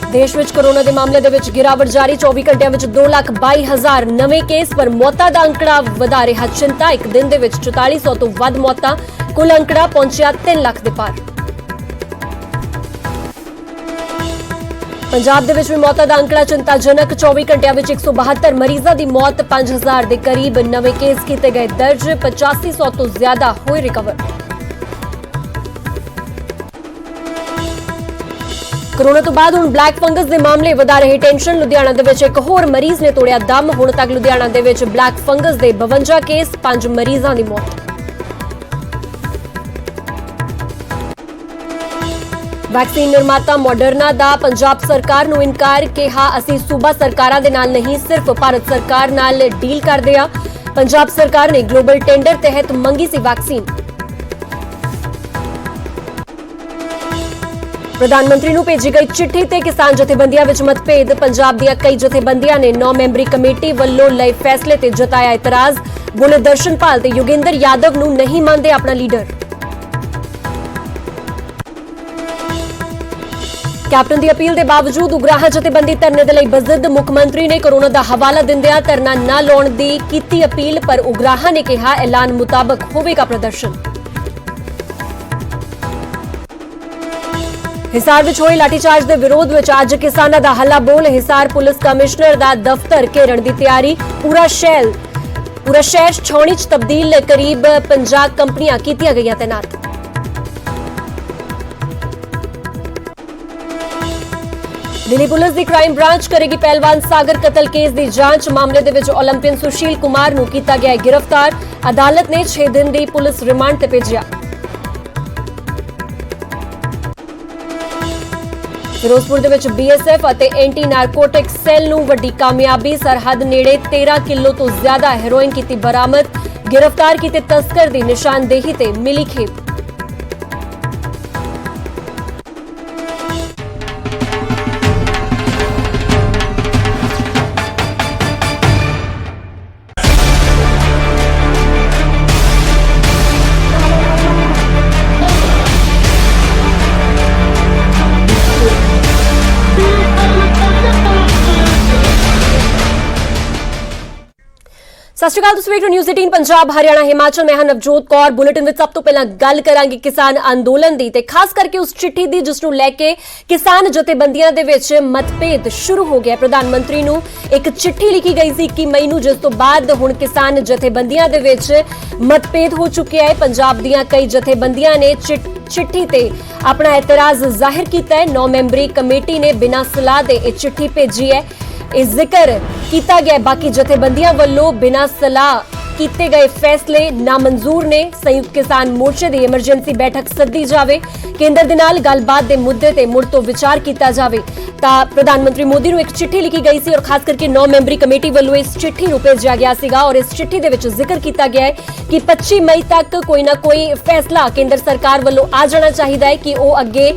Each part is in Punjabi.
देश विच कोरोना के मामले दे विच गिरावट जारी 24 घंटिया विच 2,22,000 नवे केस पर मौतां दा अंकड़ा वधा रिहा चिंता। एक दिन दे विच 4400 तो वध मौतां, कुल अंकड़ा पहुंचिया 3 लाख दे पार। पंजाब दे विच भी मौतां दा अंकड़ा चिंताजनक 24 घंटिया विच 172 मरीजां दी मौत, 5000 दे करीब नवे केस कीते गए दर्ज, 8500 तो ज्यादा होए रिकवर। कोरोना तो बाद हुण ब्लैक फंगस के मामले वधा रहे टेंशन। लुधियाना दे विच एक होर मरीज ने तोड़िया दम। हुण तक लुधियाना दे विच ब्लैक फंगस के 52 केस, 5 मरीजों की मौत। वैक्सीन निर्माता मॉडर्ना दा पंजाब सरकार नूं इनकार, कहा असीं सूबा सरकारां दे नाल नहीं सिर्फ भारत सरकार नाल डील करदे आ। पंजाब सरकार ने ग्लोबल टेंडर तहत मंगी सी वैक्सीन। प्रधानमंत्री नूं भेजी गई चिट्ठी ते किसान जथेबंदियां विच मतभेद। पंजाब दीआं कई जथेबंदियां ने 9 मैंबरी कमेटी वल्लों लए फैसले ते जताया इतराज। बोले दर्शनपाल ते योगेंद्र यादव नूं नहीं मानदे अपना लीडर। कैप्टन की अपील के बावजूद उगराह जथेबंदी धरने के लिए बजिद। मुख्यमंत्री ने कोरोना का हवाला दिंदियां धरना न लाउण दी कीती अपील, पर उगराह ने कहा ऐलान मुताबक होवेगा प्रदर्शन। हिसार विच होई लाठीचार्ज के विरोध विच अज किसानां दा हल्ला बोल। हिसार पुलिस कमिश्नर दा दफ्तर घेरन की तैयारी। पूरा शहर छाउणी च तब्दील, करीब 50 कंपनियां कीतियां गईयां तैनात। दिल्ली पुलिस की क्राइम ब्रांच करेगी पहलवान सागर कतल केस की जांच। मामले दे विच ओलंपियन सुशील कुमार नूं कीता गया गिरफ्तार। अदालत ने 6 दिन की पुलिस रिमांड ते भेजिया। फिरोजपुर दे विच बीएसएफ अते एंटी नारकोटिक सैल नूं वड्डी कामयाबी। सरहद नेड़े 13 किलो तो ज्यादा हेरोइन कीती बरामद। गिरफ्तार कीते तस्कर दी निशानदेही ते मिली खेप। सत श्री अकाल, तुसीं वेख रहे हो न्यूज़ 18 पंजाब हरियाणा हिमाचल। मैं नवजोत कौर। बुलेटिन विच सब तो पहला गल करांगे किसान अंदोलन दी ते खास करके उस चिट्ठी दी जिसनूं लैके किसान जथेबंदियां दे विच मतभेद शुरू हो गया। प्रधानमंत्री नूं एक चिट्ठी लिखी गई सी 21 मई नूं, जिस तो बाद हुण किसान जथेबंदियां दे विच मतभेद हो चुके हैं। पंजाब दीआं कई जथेबंदियां ने चिट्ठी ते अपना एतराज जाहिर कीता है। 9 मैंबरी कमेटी ने बिना सलाह दे इह चिट्ठी भेजी है। इस जिक्र किया गया बाकी जथेबंदियां वल्लों बिना सलाह कीते गए फैसले नामंजूर ने। संयुक्त किसान मोर्चे की एमरजेंसी बैठक सद्दी जावे। केंद्र दे नाल गलबात दे मुद्दे ते मुड़ तो विचार किया जावे। प्रधानमंत्री मोदी नूं एक चिट्ठी लिखी गई सी और खास करके 9 मैंबरी कमेटी वल्लों इस चिट्ठी नूं भेजिया गया सीगा और इस चिट्ठी दे विच जिक्र किया गया है कि 25 मई तक कोई ना कोई फैसला केंद्र सरकार वल्लों आ जाना चाहिए है कि वो अगे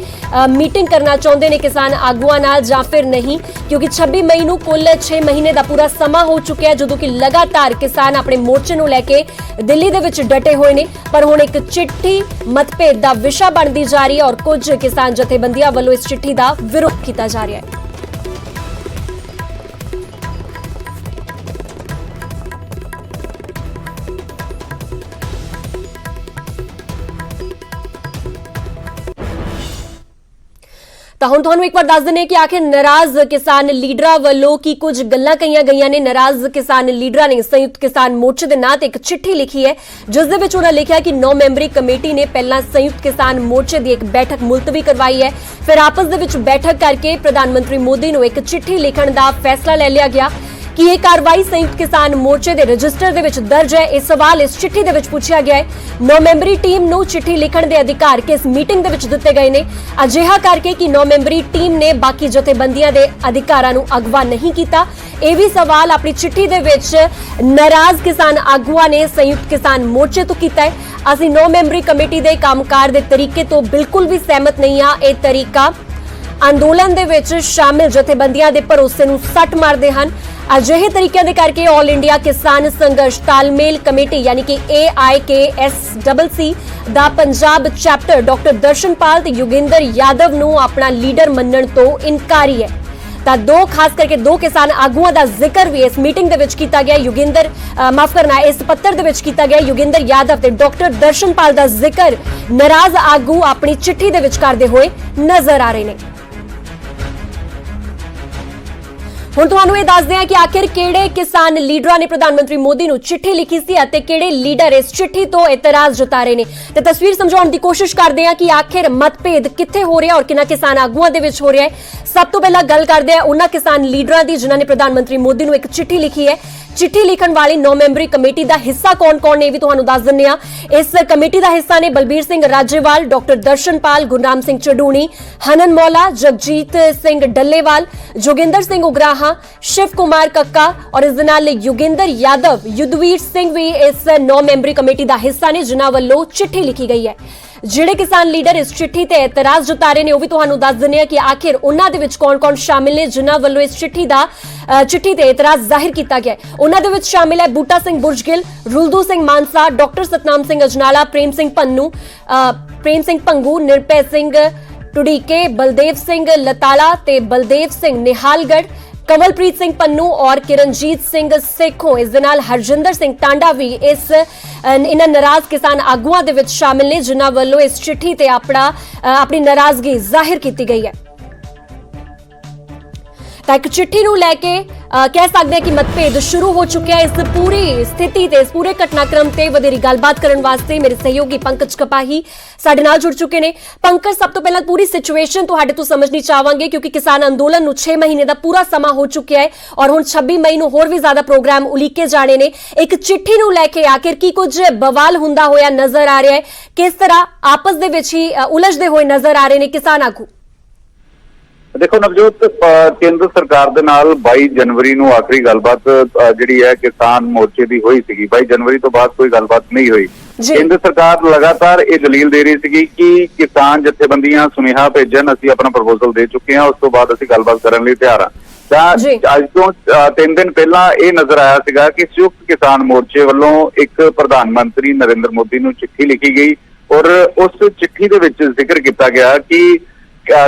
मीटिंग करना चाहते हैं किसान आगुआं नाल जां फिर नहीं, क्योंकि 26 मई नूं कुल 6 महीने का पूरा समा हो चुका है जदों कि लगातार किसान अपने मोर्चे नूं लैके दिल्ली दे विच डटे हुए ने। पर हुण एक चिट्ठी मतभेद का विषय बनती जा रही है और कुछ किसान जथेबंदियां वल्लों इस चिट्ठी का विरोध किया जा रहा है। ਤਾਂ ਹੁਣ ਤੁਹਾਨੂੰ ਇੱਕ ਵਾਰ ਦੱਸ ਦਿੰਨੇ ਕਿ ਆਖਿਰ ਨਾਰਾਜ਼ ਕਿਸਾਨ ਲੀਡਰਾਂ ਵੱਲੋਂ ਕੀ ਕੁਝ ਗੱਲਾਂ ਕਹੀਆਂ ਗਈਆਂ ਨੇ। ਨਾਰਾਜ਼ ਕਿਸਾਨ ਲੀਡਰਾਂ ਨੇ ਸੰਯੁਕਤ ਕਿਸਾਨ ਮੋਰਚੇ ਦੇ ਨਾਂ ਤੇ ਇੱਕ ਚਿੱਠੀ ਲਿਖੀ ਹੈ, ਜਿਸ ਦੇ ਵਿੱਚ ਉਹਨਾਂ ਲਿਖਿਆ ਕਿ 9 ਮੈਂਬਰੀ ਕਮੇਟੀ ਨੇ ਪਹਿਲਾਂ ਸੰਯੁਕਤ ਕਿਸਾਨ ਮੋਰਚੇ ਦੀ ਇੱਕ ਬੈਠਕ ਮੁਲਤਵੀ ਕਰਵਾਈ ਹੈ, ਫਿਰ ਆਪਸ ਦੇ ਵਿੱਚ ਬੈਠਕ ਕਰਕੇ ਪ੍ਰਧਾਨ ਮੰਤਰੀ ਮੋਦੀ ਨੂੰ ਇੱਕ ਚਿੱਠੀ ਲਿਖਣ ਦਾ ਫੈਸਲਾ ਲੈ ਲਿਆ ਗਿਆ कि यह कार्रवाई संयुक्त किसान मोर्चे के रजिस्टर दे विच दर्ज है। यह सवाल इस चिट्ठी दे विच पूछा गया है। 9 मैंबरी टीम नूं चिट्ठी लिखण दे अधिकार किस मीटिंग दे विच दिते गए ने, अजिहा करके कि 9 मैंबरी टीम ने बाकी जथेबंदियां दे अधिकारां नूं अगवा नहीं कीता। यह भी सवाल अपनी चिट्ठी दे विच नाराज किसान आगुआं ने संयुक्त किसान मोर्चे तो कीता है। असीं 9 मैंबरी कमेटी दे कामकाज दे तरीके तो बिल्कुल भी सहमत नहीं आ। यह तरीका अंदोलन दे विच शामिल जथेबंदियां दे भरोसे नूं सट मारदे हन। ਅਜਿਹੇ ਤਰੀਕਿਆਂ ਦੇ ਕਰਕੇ ਆਲ ਇੰਡੀਆ ਕਿਸਾਨ ਸੰਘਰਸ਼ ਤਾਲਮੇਲ ਕਮੇਟੀ ਯਾਨੀ ਕਿ AIKSCC ਦਾ ਪੰਜਾਬ ਚੈਪਟਰ ਡਾਕਟਰ ਦਰਸ਼ਨਪਾਲ ਤੇ ਯੋਗਿੰਦਰ ਯਾਦਵ ਨੂੰ ਆਪਣਾ ਲੀਡਰ ਮੰਨਣ ਤੋਂ ਇਨਕਾਰੀ ਹੈ। ਤਾਂ ਖਾਸ ਕਰਕੇ ਦੋ ਕਿਸਾਨ ਆਗੂਆਂ ਦਾ ਜ਼ਿਕਰ ਵੀ ਇਸ ਮੀਟਿੰਗ ਦੇ ਵਿੱਚ ਕੀਤਾ ਗਿਆ। ਇਸ ਪੱਤਰ ਦੇ ਵਿੱਚ ਕੀਤਾ ਗਿਆ। ਯੋਗਿੰਦਰ ਯਾਦਵ ਤੇ ਡਾਕਟਰ ਦਰਸ਼ਨਪਾਲ ਦਾ ਜ਼ਿਕਰ ਨਾਰਾਜ਼ ਆਗੂ ਆਪਣੀ ਚਿੱਠੀ ਦੇ ਵਿੱਚ ਕਰਦੇ ਹੋਏ ਨਜ਼ਰ ਆ ਰਹੇ ਨੇ। ਹੁਣ ਤੁਹਾਨੂੰ ਇਹ ਦੱਸਦੇ ਹਾਂ ਕਿ ਆਖਿਰ ਕਿਹੜੇ ਕਿਸਾਨ ਲੀਡਰਾਂ ਨੇ ਪ੍ਰਧਾਨ ਮੰਤਰੀ ਮੋਦੀ ਨੂੰ ਚਿੱਠੀ ਲਿਖੀ ਸੀ ਅਤੇ ਕਿਹੜੇ ਲੀਡਰ ਇਸ ਚਿੱਠੀ ਤੋਂ ਇਤਰਾਜ਼ ਜਤਾ ਰਹੇ ਨੇ ਤੇ ਤਸਵੀਰ ਸਮਝਾਉਣ ਦੀ ਕੋਸ਼ਿਸ਼ ਕਰਦੇ ਹਾਂ ਕਿ ਆਖਿਰ ਮਤਭੇਦ ਕਿੱਥੇ ਹੋ ਰਿਹਾ ਔਰ ਕਿਹਨਾਂ ਕਿਸਾਨ ਆਗੂਆਂ ਦੇ ਵਿੱਚ ਹੋ ਰਿਹਾ ਹੈ। ਸਭ ਤੋਂ ਪਹਿਲਾਂ ਗੱਲ ਕਰਦੇ ਹਾਂ ਉਹਨਾਂ ਕਿਸਾਨ ਲੀਡਰਾਂ ਦੀ ਜਿਨ੍ਹਾਂ ਨੇ ਪ੍ਰਧਾਨ ਮੰਤਰੀ ਮੋਦੀ ਨੂੰ ਇੱਕ ਚਿੱਠੀ ਲਿਖੀ ਹੈ। ਚਿੱਠੀ ਲਿਖਣ ਵਾਲੀ 9 ਮੈਂਬਰੀ ਕਮੇਟੀ ਦਾ ਹਿੱਸਾ ਕੌਣ-ਕੌਣ ਨੇ ਵੀ ਤੁਹਾਨੂੰ ਦੱਸ ਦਿੰਦੇ ਹਾਂ। ਇਸ ਕਮੇਟੀ ਦਾ ਹਿੱਸਾ ਨੇ ਬਲਬੀਰ ਸਿੰਘ ਰਾਜੇਵਾਲ, ਡਾਕਟਰ ਦਰਸ਼ਨਪਾਲ, ਗੁਰਨਾਮ ਸਿੰਘ ਚੜੂਣੀ, ਹਨਨ ਮੌਲਾ, ਜਗਜੀਤ ਸਿੰਘ ਡੱਲੇਵਾਲ, ਜੋਗਿੰਦਰ ਸਿੰਘ ਉਗਰਾਹਾ, शिव कुमार कक्का और इस दे नाल योगिंदर यादव, युद्धवीर सिंह भी इस 9 मैंबरी कमेटी का हिस्सा ने जिन्हां वल्लों चिट्ठी लिखी गई है। ਜਿਹੜੇ ਕਿਸਾਨ ਲੀਡਰ ਇਸ ਚਿੱਠੀ ਤੇ ਇਤਰਾਜ਼ ਜਤਾ ਰਹੇ ਨੇ ਉਹ ਵੀ ਤੁਹਾਨੂੰ ਦੱਸ ਦਿੰਦੇ ਆ ਕਿ ਆਖਿਰ ਉਹਨਾਂ ਦੇ ਵਿੱਚ ਕੌਣ-ਕੌਣ ਸ਼ਾਮਿਲ ਨੇ ਜਿਨ੍ਹਾਂ ਵੱਲੋਂ ਇਸ ਚਿੱਠੀ ਤੇ ਇਤਰਾਜ਼ ਜ਼ਾਹਿਰ ਕੀਤਾ ਗਿਆ। ਉਹਨਾਂ ਦੇ ਵਿੱਚ ਸ਼ਾਮਿਲ ਹੈ ਬੂਟਾ ਸਿੰਘ ਬੁਰਜਗਿਲ, ਰੁਲਦੂ ਸਿੰਘ ਮਾਨਸਾ, ਡਾਕਟਰ ਸਤਨਾਮ ਸਿੰਘ ਅਜਨਾਲਾ, ਪ੍ਰੇਮ ਸਿੰਘ ਭੰਗੂ, ਨਿਰਭੈ ਸਿੰਘ ਟੁਡੀਕੇ, ਬਲਦੇਵ ਸਿੰਘ ਲਤਾਲਾ ਤੇ ਬਲਦੇਵ ਸਿੰਘ ਨਿਹਾਲਗੜ, कमलप्रीत सिंह पन्नू और किरणजीत सिंह सेखों, इस दे नाल हरजिंदर सिंह टांडा भी इन्हां नाराज किसान आगुआं दे विच शामिल ने जिन्हां वल्लों इस चिट्ठी ते अपनी नाराजगी जाहिर की गई है। ਤਾਂ ਇੱਕ ਚਿੱਠੀ ਨੂੰ ਲੈ ਕੇ ਕਹਿ ਸਕਦੇ ਹਾਂ ਕਿ ਮਤਭੇਦ ਸ਼ੁਰੂ ਹੋ ਚੁੱਕਿਆ ਹੈ। ਇਸ ਪੂਰੀ ਸਥਿਤੀ ਤੇ ਇਸ ਪੂਰੇ ਘਟਨਾਕ੍ਰਮ ਤੇ ਵਧੇਰੀ ਗੱਲਬਾਤ ਕਰਨ ਵਾਸਤੇ ਮੇਰੇ ਸਹਿਯੋਗੀ ਪੰਕਜ ਕਪਾਹੀ ਸਾਡੇ ਨਾਲ ਜੁੜ ਚੁੱਕੇ ਨੇ। ਪੰਕਜ, ਸਭ ਤੋਂ ਪਹਿਲਾਂ ਪੂਰੀ ਸਿਚੁਏਸ਼ਨ ਤੁਹਾਡੇ ਤੋਂ ਸਮਝਣੀ ਚਾਹਾਂਗੇ ਕਿਉਂਕਿ ਕਿਸਾਨ ਅੰਦੋਲਨ ਨੂੰ 6 ਮਹੀਨੇ ਦਾ ਪੂਰਾ ਸਮਾਂ ਹੋ ਚੁੱਕਿਆ ਹੈ ਔਰ ਹੁਣ 26 ਮਈ ਨੂੰ ਹੋਰ ਵੀ ਜ਼ਿਆਦਾ ਪ੍ਰੋਗਰਾਮ ਉਲੀਕੇ ਜਾਣੇ ਨੇ। ਇੱਕ ਚਿੱਠੀ ਨੂੰ ਲੈ ਕੇ ਆਖਿਰ ਕੀ ਕੁਝ ਬਵਾਲ ਹੁੰਦਾ ਹੋਇਆ ਨਜ਼ਰ ਆ ਰਿਹਾ ਹੈ, ਕਿਸ ਤਰ੍ਹਾਂ ਆਪਸ ਦੇ ਵਿੱਚ ਹੀ ਉਲਝਦੇ ਹੋਏ ਨਜ਼ਰ ਆ ਰਹੇ ਨੇ ਕਿਸਾਨ ਆਗੂ? देखो नवजोत, केंद्र सरकार दे नाल 22 जनवरी ਨੂੰ ਆਖਰੀ ਗੱਲਬਾਤ ਜਿਹੜੀ ਹੈ ਕਿਸਾਨ ਮੋਰਚੇ ਦੀ ਹੋਈ ਸੀਗੀ। 22 ਜਨਵਰੀ ਤੋਂ ਬਾਅਦ ਕੋਈ ਗੱਲਬਾਤ ਨਹੀਂ ਹੋਈ। ਕੇਂਦਰ ਸਰਕਾਰ ਲਗਾਤਾਰ ਇਹ ਦਲੀਲ ਦੇ ਰਹੀ ਸੀਗੀ ਕਿ ਕਿਸਾਨ ਜਥੇਬੰਦੀਆਂ ਸੁਨੇਹਾ ਭੇਜਣ, ਅਸੀਂ ਆਪਣਾ ਪ੍ਰਪੋਜ਼ਲ ਦੇ ਚੁੱਕੇ ਹਾਂ, ਉਸ ਤੋਂ ਬਾਅਦ ਅਸੀਂ ਗੱਲਬਾਤ ਕਰਨ ਲਈ ਤਿਆਰ ਹਾਂ। ਤਾਂ ਅੱਜ ਤੋਂ 3 ਦਿਨ ਪਹਿਲਾਂ ਇਹ ਨਜ਼ਰ ਆਇਆ ਸੀਗਾ ਕਿ ਸੰਯੁਕਤ ਕਿਸਾਨ ਮੋਰਚੇ ਵੱਲੋਂ ਇੱਕ ਪ੍ਰਧਾਨ ਮੰਤਰੀ ਨਰਿੰਦਰ ਮੋਦੀ ਨੂੰ ਚਿੱਠੀ ਲਿਖੀ ਗਈ ਔਰ ਉਸ ਚਿੱਠੀ ਦੇ ਵਿੱਚ ਜ਼ਿਕਰ ਕੀਤਾ ਗਿਆ ਕਿ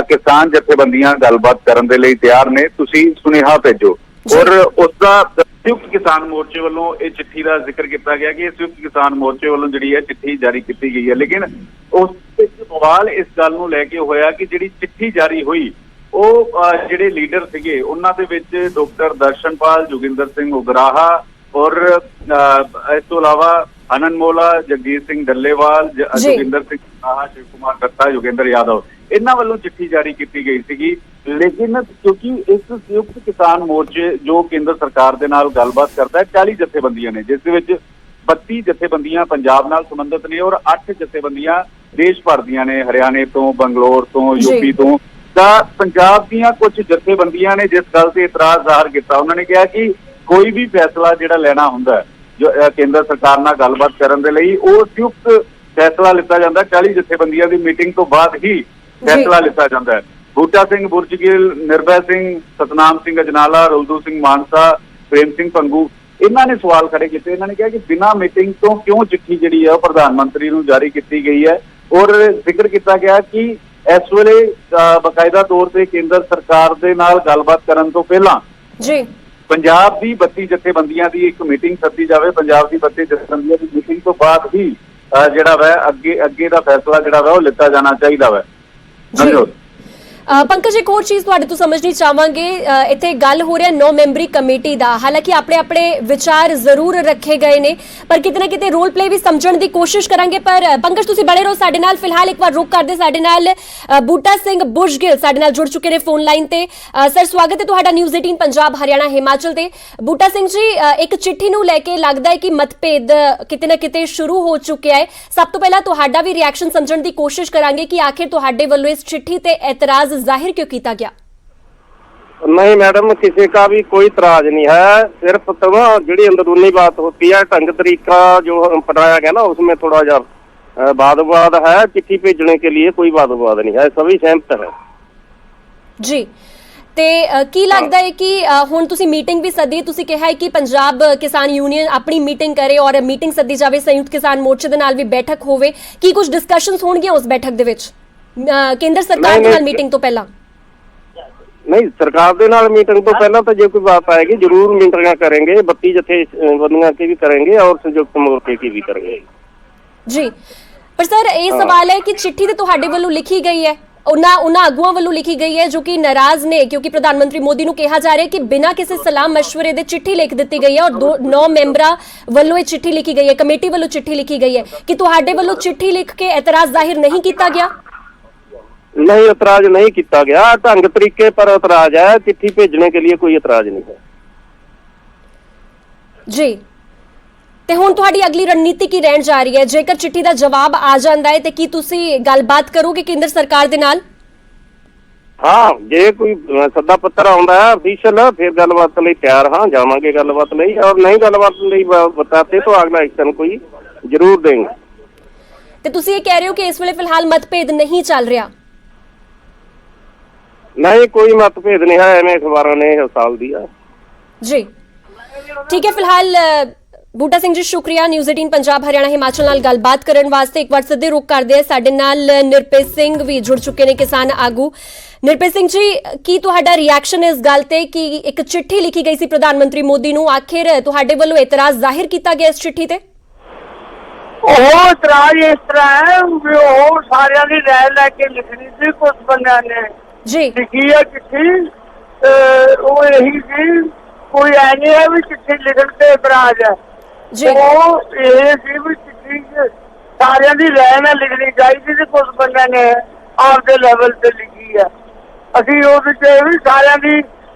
ਕਿਸਾਨ ਜਥੇਬੰਦੀਆਂ ਗੱਲਬਾਤ ਕਰਨ ਦੇ ਲਈ ਤਿਆਰ ਨੇ, ਤੁਸੀਂ ਸੁਨੇਹਾ ਭੇਜੋ। ਔਰ ਉਸਦਾ ਸੰਯੁਕਤ ਕਿਸਾਨ ਮੋਰਚੇ ਵੱਲੋਂ ਇਹ ਚਿੱਠੀ ਦਾ ਜ਼ਿਕਰ ਕੀਤਾ ਗਿਆ ਕਿ ਸੰਯੁਕਤ ਕਿਸਾਨ ਮੋਰਚੇ ਵੱਲੋਂ ਜਿਹੜੀ ਹੈ ਚਿੱਠੀ ਜਾਰੀ ਕੀਤੀ ਗਈ ਹੈ। ਲੇਕਿਨ ਉਸ ਵਿੱਚ ਸਵਾਲ ਇਸ ਗੱਲ ਨੂੰ ਲੈ ਕੇ ਹੋਇਆ ਕਿ ਜਿਹੜੀ ਚਿੱਠੀ ਜਾਰੀ ਹੋਈ ਉਹ ਜਿਹੜੇ ਲੀਡਰ ਸੀਗੇ ਉਹਨਾਂ ਦੇ ਵਿੱਚ ਡਾਕਟਰ ਦਰਸ਼ਨਪਾਲ, ਜੋਗਿੰਦਰ ਸਿੰਘ ਉਗਰਾਹਾ ਔਰ ਇਸ ਤੋਂ ਇਲਾਵਾ ਹਨਨ ਮੌਲਾ, ਜਗਜੀਤ ਸਿੰਘ ਡੱਲੇਵਾਲ, ਜੋਗਿੰਦਰ ਸਿੰਘ ਉਗਰਾਹਾ, ਸ਼ਿਵ ਕੁਮਾਰ ਕੱਕਾ, ਯੋਗਿੰਦਰ ਯਾਦਵ, ਇਹਨਾਂ ਵੱਲੋਂ ਚਿੱਠੀ ਜਾਰੀ ਕੀਤੀ ਗਈ ਸੀਗੀ। ਲੇਕਿਨ ਕਿਉਂਕਿ ਇਸ ਸੰਯੁਕਤ ਕਿਸਾਨ ਮੋਰਚੇ ਜੋ ਕੇਂਦਰ ਸਰਕਾਰ ਦੇ ਨਾਲ ਗੱਲਬਾਤ ਕਰਦਾ ਹੈ, 40 ਜਥੇਬੰਦੀਆਂ ਨੇ ਜਿਸ ਦੇ ਵਿੱਚ 32 ਜਥੇਬੰਦੀਆਂ ਪੰਜਾਬ ਨਾਲ ਸੰਬੰਧਿਤ ਨੇ ਔਰ 8 ਜਥੇਬੰਦੀਆਂ ਦੇਸ਼ ਭਰ ਦੀਆਂ ਨੇ, ਹਰਿਆਣੇ ਤੋਂ, ਬੰਗਲੌਰ ਤੋਂ, ਯੂਪੀ ਤੋਂ। ਤਾਂ ਪੰਜਾਬ ਦੀਆਂ ਕੁਝ ਜਥੇਬੰਦੀਆਂ ਨੇ ਜਿਸ ਗੱਲ ਤੇ ਇਤਰਾਜ਼ ਜ਼ਾਹਰ ਕੀਤਾ। ਉਹਨਾਂ ਨੇ ਕਿਹਾ ਕਿ ਕੋਈ ਵੀ ਫੈਸਲਾ ਜਿਹੜਾ ਲੈਣਾ ਹੁੰਦਾ ਜੋ ਕੇਂਦਰ ਸਰਕਾਰ ਨਾਲ ਗੱਲਬਾਤ ਕਰਨ ਦੇ ਲਈ ਉਹ ਸੰਯੁਕਤ ਫੈਸਲਾ ਲਿੱਤਾ ਜਾਂਦਾ, 40 ਜਥੇਬੰਦੀਆਂ ਦੀ ਮੀਟਿੰਗ ਤੋਂ ਬਾਅਦ ਹੀ ਫੈਸਲਾ ਲਿੱਤਾ ਜਾਂਦਾ ਹੈ। ਬੂਟਾ ਸਿੰਘ ਬੁਰਜਗਿਲ, ਨਿਰਭੈ ਸਿੰਘ, ਸਤਨਾਮ ਸਿੰਘ ਅਜਨਾਲਾ, ਰੁਲਦੂ ਸਿੰਘ ਮਾਨਸਾ, ਪ੍ਰੇਮ ਸਿੰਘ ਭੰਗੂ, ਇਹਨਾਂ ਨੇ ਸਵਾਲ ਖੜੇ ਕੀਤੇ। ਇਹਨਾਂ ਨੇ ਕਿਹਾ ਕਿ ਬਿਨਾਂ ਮੀਟਿੰਗ ਤੋਂ ਕਿਉਂ ਚਿੱਠੀ ਜਿਹੜੀ ਹੈ ਉਹ ਪ੍ਰਧਾਨ ਮੰਤਰੀ ਨੂੰ ਜਾਰੀ ਕੀਤੀ ਗਈ ਹੈ ਔਰ ਜ਼ਿਕਰ ਕੀਤਾ ਗਿਆ ਕਿ ਇਸ ਵੇਲੇ ਬਕਾਇਦਾ ਤੌਰ ਤੇ ਕੇਂਦਰ ਸਰਕਾਰ ਦੇ ਨਾਲ ਗੱਲਬਾਤ ਕਰਨ ਤੋਂ ਪਹਿਲਾਂ ਪੰਜਾਬ ਦੀ 32 ਜਥੇਬੰਦੀਆਂ ਦੀ ਇੱਕ ਮੀਟਿੰਗ ਸੱਦੀ ਜਾਵੇ। ਪੰਜਾਬ ਦੀ 32 ਜਥੇਬੰਦੀਆਂ ਦੀ ਮੀਟਿੰਗ ਤੋਂ ਬਾਅਦ ਹੀ ਜਿਹੜਾ ਵਾ ਅੱਗੇ ਦਾ ਫੈਸਲਾ ਜਿਹੜਾ ਵਾ ਉਹ ਲਿੱਤਾ ਜਾਣਾ ਚਾਹੀਦਾ ਵਾ। ਪੰਕਜ, ਇੱਕ ਹੋਰ ਚੀਜ਼ ਤੁਹਾਡੇ ਤੋਂ ਸਮਝਣੀ ਚਾਹਾਂਗੇ, ਇੱਥੇ ਗੱਲ ਹੋ ਰਿਹਾ 9 ਮੈਂਬਰੀ ਕਮੇਟੀ ਦਾ। ਹਾਲਾਂਕਿ ਆਪਣੇ ਵਿਚਾਰ ਜ਼ਰੂਰ ਰੱਖੇ ਗਏ ਨੇ ਪਰ ਕਿਤੇ ਨਾ ਕਿਤੇ ਰੋਲ ਪਲੇ ਵੀ ਸਮਝਣ ਦੀ ਕੋਸ਼ਿਸ਼ ਕਰਾਂਗੇ। ਪਰ ਪੰਕਜ, ਤੁਸੀਂ ਬਣੇ ਰਹੋ ਸਾਡੇ ਨਾਲ। ਫਿਲਹਾਲ ਇੱਕ ਵਾਰ ਰੁਕ ਕਰਦੇ ਸਾਡੇ ਨਾਲ ਬੂਟਾ ਸਿੰਘ ਬੁਰਜਗਿਲ ਸਾਡੇ ਨਾਲ ਜੁੜ ਚੁੱਕੇ ਨੇ ਫੋਨ ਲਾਈਨ ਤੇ। ਸਰ, ਸਵਾਗਤ ਹੈ ਤੁਹਾਡਾ ਨਿਊਜ਼ 18 ਪੰਜਾਬ ਹਰਿਆਣਾ ਹਿਮਾਚਲ ਤੇ। ਬੂਟਾ ਸਿੰਘ ਜੀ, ਇੱਕ ਚਿੱਠੀ ਨੂੰ ਲੈ ਕੇ ਲੱਗਦਾ ਹੈ ਕਿ ਮਤਭੇਦ ਕਿਤੇ ਨਾ ਕਿਤੇ ਸ਼ੁਰੂ ਹੋ ਚੁੱਕਿਆ ਹੈ। ਸਭ ਤੋਂ ਪਹਿਲਾਂ ਤੁਹਾਡਾ ਵੀ ਰਿਐਕਸ਼ਨ ਸਮਝਣ ਦੀ ਕੋਸ਼ਿਸ਼ ਕਰਾਂਗੇ ਕਿ ਆਖਿਰ ਤੁਹਾਡੇ ਵੱਲੋਂ ਇਸ ਚਿੱਠੀ ਤੇ ਇਤਰਾਜ਼ जाहिर क्यों किया गया? नहीं मैडम, किसी का भी कोई इतराज नहीं है। सिर्फ तो जी अंदरूनी बात होती है, ढंग तरीका जो अपनाया गया ना उसमें थोड़ा जा वाद विवाद है। चिट्ठी भेजने के लिए कोई वाद विवाद नहीं है, सभी सहमत है। जी, ਤੇ ਕੀ ਲੱਗਦਾ ਹੈ ਕਿ ਹੁਣ ਤੁਸੀਂ ਮੀਟਿੰਗ ਵੀ ਸੱਦੀ, ਤੁਸੀਂ ਕਿਹਾ ਹੈ ਕਿ ਪੰਜਾਬ ਕਿਸਾਨ ਯੂਨੀਅਨ ਆਪਣੀ ਮੀਟਿੰਗ ਕਰੇ ਔਰ ਮੀਟਿੰਗ ਸੱਦੀ ਜਾਵੇ, ਸੰਯੁਕਤ ਕਿਸਾਨ ਮੋਰਚੇ ਦੇ ਨਾਲ ਵੀ ਬੈਠਕ ਹੋਵੇ, ਕੀ ਕੁਝ ਡਿਸਕਸ਼ਨਸ ਹੋਣਗੀਆਂ ਉਸ ਬੈਠਕ ਦੇ ਵਿੱਚ ਕੇਂਦਰ ਸਰਕਾਰ ਦੇ ਨਾਲ ਮੀਟਿੰਗ ਤੋਂ ਪਹਿਲਾਂ? नहीं, सरकार के नाल मीटिंग तो पहला तो जो कोई बात आएगी जरूर मीटिंग करेंगे, 32 जथेबंदियां की भी करेंगे और संयुक्त मोर्चे की भी करेंगे जी। पर सर ये सवाल है कि चिट्ठी तो तुहाडे ਵੱਲੋਂ लिखी गई है, उन्हां आगुआं ਵੱਲੋਂ लिखी गई है जो कि नाराज ने, क्योंकि प्रधानमंत्री मोदी ਨੂੰ ਕਿਹਾ ਜਾ ਰਿਹਾ ਕਿ बिना किसी सलाह मशवरे ਦੇ चिट्ठी लिख ਦਿੱਤੀ गई है और 9 ਮੈਂਬਰਾਂ ਵੱਲੋਂ ਇਹ चिट्ठी लिखी गई है, कमेटी ਵੱਲੋਂ चिट्ठी लिखी गई है कि ਤੁਹਾਡੇ ਵੱਲੋਂ चिट्ठी लिख के एतराज जाहिर नहीं किया गया? नहीं, एतराज नहीं किया गया, ढंग तरीके पर एतराज है, चिट्ठी भेजने के लिए कोई एतराज नहीं है जी। ਤੇ ਹੁਣ ਤੁਹਾਡੀ ਅਗਲੀ ਰਣਨੀਤੀ ਕੀ ਰਹਿਣ ਜਾ ਰਹੀ ਹੈ? ਜੇਕਰ ਚਿੱਠੀ ਦਾ ਜਵਾਬ ਆ ਜਾਂਦਾ ਹੈ ਤੇ ਕੀ ਤੁਸੀਂ ਗੱਲਬਾਤ ਕਰੋਗੇ ਕੇਂਦਰ ਸਰਕਾਰ ਦੇ ਨਾਲ? हाँ, जे कोई सदा पत्र आउंदा है ऑफिशियल फिर गलबात लई तैयार हाँ, जावांगे गलबात लई, और नहीं गलबात लई बताते तो अगला एक्शन कोई जरूर देंगे। ਤੇ ਤੁਸੀਂ ਇਹ ਕਹਿ ਰਹੇ ਹੋ ਕਿ ਇਸ ਵੇਲੇ ਫਿਲਹਾਲ ਮਤਭੇਦ ਨਹੀਂ ਚੱਲ ਰਿਹਾ? नहीं, कोई मतभेद नहीं है, एवं अखबारों ने हसाल दिया जी। ठीक है, फिलहाल बूटा सिंह जी शुक्रिया न्यूज़ 18 पंजाब हरियाणा हिमाचल नाल गलबात करन वास्ते। एक बार सीधे रुख करदे आ, साडे नाल निरपे सिंह भी जुड़ चुके ने, किसान आगू। निरपे सिंह जी, की तुहाडा रिएक्शन इस गल ते कि एक चिट्ठी लिखी गई सी प्रधानमंत्री मोदी नूं, आखिर तुहाडे वल्लों एतराज जाहिर किया गया इस चिट्ठी ते? इतराज इस तरह है भी वो सारियां दी राय लैके लिखनी सी, कुछ बंदियां ने जी लिखी है चिट्ठी, वो यही सी, कोई ऐ नहीं है भी चिट्ठी लिखण ते इतराज है जी। वो ये सी भी चिट्ठी सारियां दी राय नाल लिखनी चाहिए सी, कुछ बंदियां ने आपदे लेवल ते लिखी है, असीं ਉਹਦੇ ਤੇ भी सारियां दी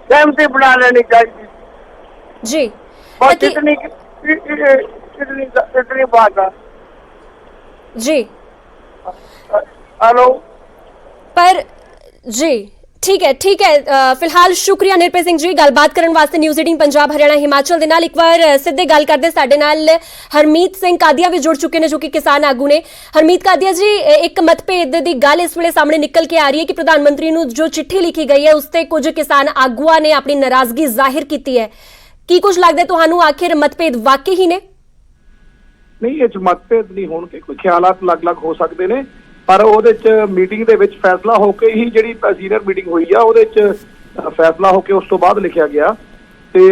सहमति बना लेनी चाहिए जी। बस इतनी बात है जी। हेलो पर जी ठीक है फिलहाल शुक्रिया निरपे सिंह जी गलबात करने वास्ते न्यूज़ 18 पंजाब हरियाणा हिमाचल दे नाल। एक बार सीधे गल करते साडे नाल हरमीत सिंह कादिया भी जुड़ चुके हैं जो कि किसान आगू ने। हरमीत कादिया जी, एक मतभेद की गल इस वेले सामने निकल के आ रही है कि प्रधानमंत्री नूं जो चिट्ठी लिखी गई है उसते कुछ किसान आगुआं ने अपनी नाराजगी जाहिर की है, की कुछ लगदा तुहानूं आखिर मतभेद वाकई ही ने? नहीं, ये मतभेद नहीं होणगे, कोई ख्यालात अलग-अलग हो सकते हैं, पर ਉਹਦੇ ਚ ਮੀਟਿੰਗ ਦੇ ਵਿੱਚ ਫੈਸਲਾ ਹੋ ਕੇ ਹੀ ਜਿਹੜੀ ਸੀਨੀਅਰ ਮੀਟਿੰਗ ਹੋਈ ਆ ਉਹਦੇ ਚ ਫੈਸਲਾ ਹੋ ਕੇ ਉਸ ਤੋਂ ਬਾਅਦ ਲਿਖਿਆ ਗਿਆ। ਤੇ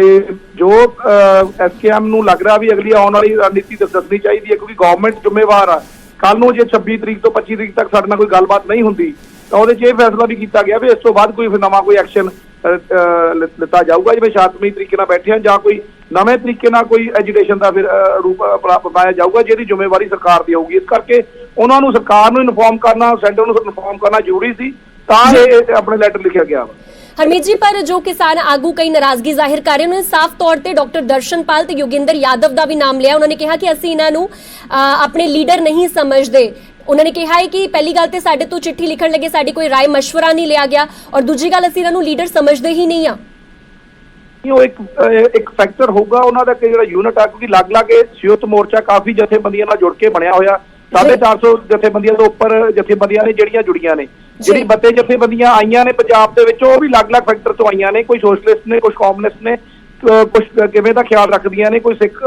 ਜੋ ਐਸਕੇਐਮ ਨੂੰ ਲੱਗ ਰਿਹਾ ਵੀ ਅਗਲੀ ਆਉਣ ਵਾਲੀ ਰਣਨੀਤੀ ਦੱਸਣੀ ਚਾਹੀਦੀ ਹੈ, ਕਿਉਂਕਿ ਗਵਰਨਮੈਂਟ ਜ਼ਿੰਮੇਵਾਰ ਆ। ਕੱਲ ਨੂੰ ਜੇ 26 ਤਰੀਕ ਤੋਂ 25 ਤਰੀਕ ਤੱਕ ਸਾਡੇ ਨਾਲ ਕੋਈ ਗੱਲਬਾਤ ਨਹੀਂ ਹੁੰਦੀ ਤਾਂ ਉਹਦੇ ਚ ਇਹ ਫੈਸਲਾ ਵੀ ਕੀਤਾ ਗਿਆ ਵੀ ਇਸ ਤੋਂ ਬਾਅਦ ਕੋਈ ਫਿਰ ਨਵਾਂ ਕੋਈ ਐਕਸ਼ਨ ਲਿੱਤਾ ਜਾਊਗਾ, ਜਿਵੇਂ ਸ਼ਾਂਤਮਈ ਤਰੀਕੇ ਨਾਲ ਬੈਠੇ ਆ ਜਾਂ ਕੋਈ ਨਵੇਂ ਤਰੀਕੇ ਨਾਲ ਕੋਈ ਐਜੀਟੇਸ਼ਨ ਦਾ ਫਿਰ ਰੂਪ ਅਪਣਾਇਆ ਜਾਊਗਾ, ਜਿਹਦੀ ਜ਼ਿੰਮੇਵਾਰੀ ਸਰਕਾਰ ਦੀ ਹੋਊਗੀ। ਇਸ ਕਰਕੇ ਉਹਨਾਂ ਨੂੰ ਸਰਕਾਰ ਨੂੰ ਇਨਫੋਰਮ ਕਰਨਾ, ਸੈਂਟਰ ਨੂੰ ਇਨਫੋਰਮ ਕਰਨਾ ਜ਼ਰੂਰੀ ਸੀ, ਤਾਂ ਇਹ ਆਪਣੇ ਲੈਟਰ ਲਿਖਿਆ ਗਿਆ। हरमीत जी, पर जो किसान आगू कई नाराजगी जाहिर कर रहे हैं, उन्होंने साफ तौर पर डॉक्टर दर्शनपाल ते योगेंद्र यादव का भी नाम लिया। उन्होंने कहा कि असीं इन्हां नूं अपने लीडर नहीं समझते। उन्होंने कहा है कि पहली गल तो साडे तो चिट्ठी लिखण लगे साडी कोई राय मशवरा नहीं लिया गया, और दूजी गल असीं इन्हां नूं लीडर समझते ही नहीं आ। एक फैक्टर होगा उन्होंने जो यूनिट आ, क्योंकि अलग-अलग संयुक्त मोर्चा काफी जथेबंदियों नाल जुड़ के बनया होया, 450 जथेबंदियों तो उपर जथेबंदियां ने ਜਿਹੜੀਆਂ जुड़ियां ने, ਜਿਹੜੀ 32 ਜਥੇਬੰਦੀਆਂ ਆਈਆਂ ਨੇ ਪੰਜਾਬ ਦੇ ਵਿੱਚ ਉਹ ਵੀ ਅਲੱਗ-ਅਲੱਗ ਫੈਕਟਰ ਤੋਂ ਆਈਆਂ ਨੇ, ਕੋਈ ਸੋਸ਼ਲਿਸਟ ਨੇ, ਕੁਝ ਕਮਿਊਨਿਸਟ ਨੇ, ਕੁਝ ਕਿਵੇਂ ਦਾ ਖਿਆਲ ਰੱਖਦੀਆਂ ਨੇ, ਕੋਈ ਸਿੱਖ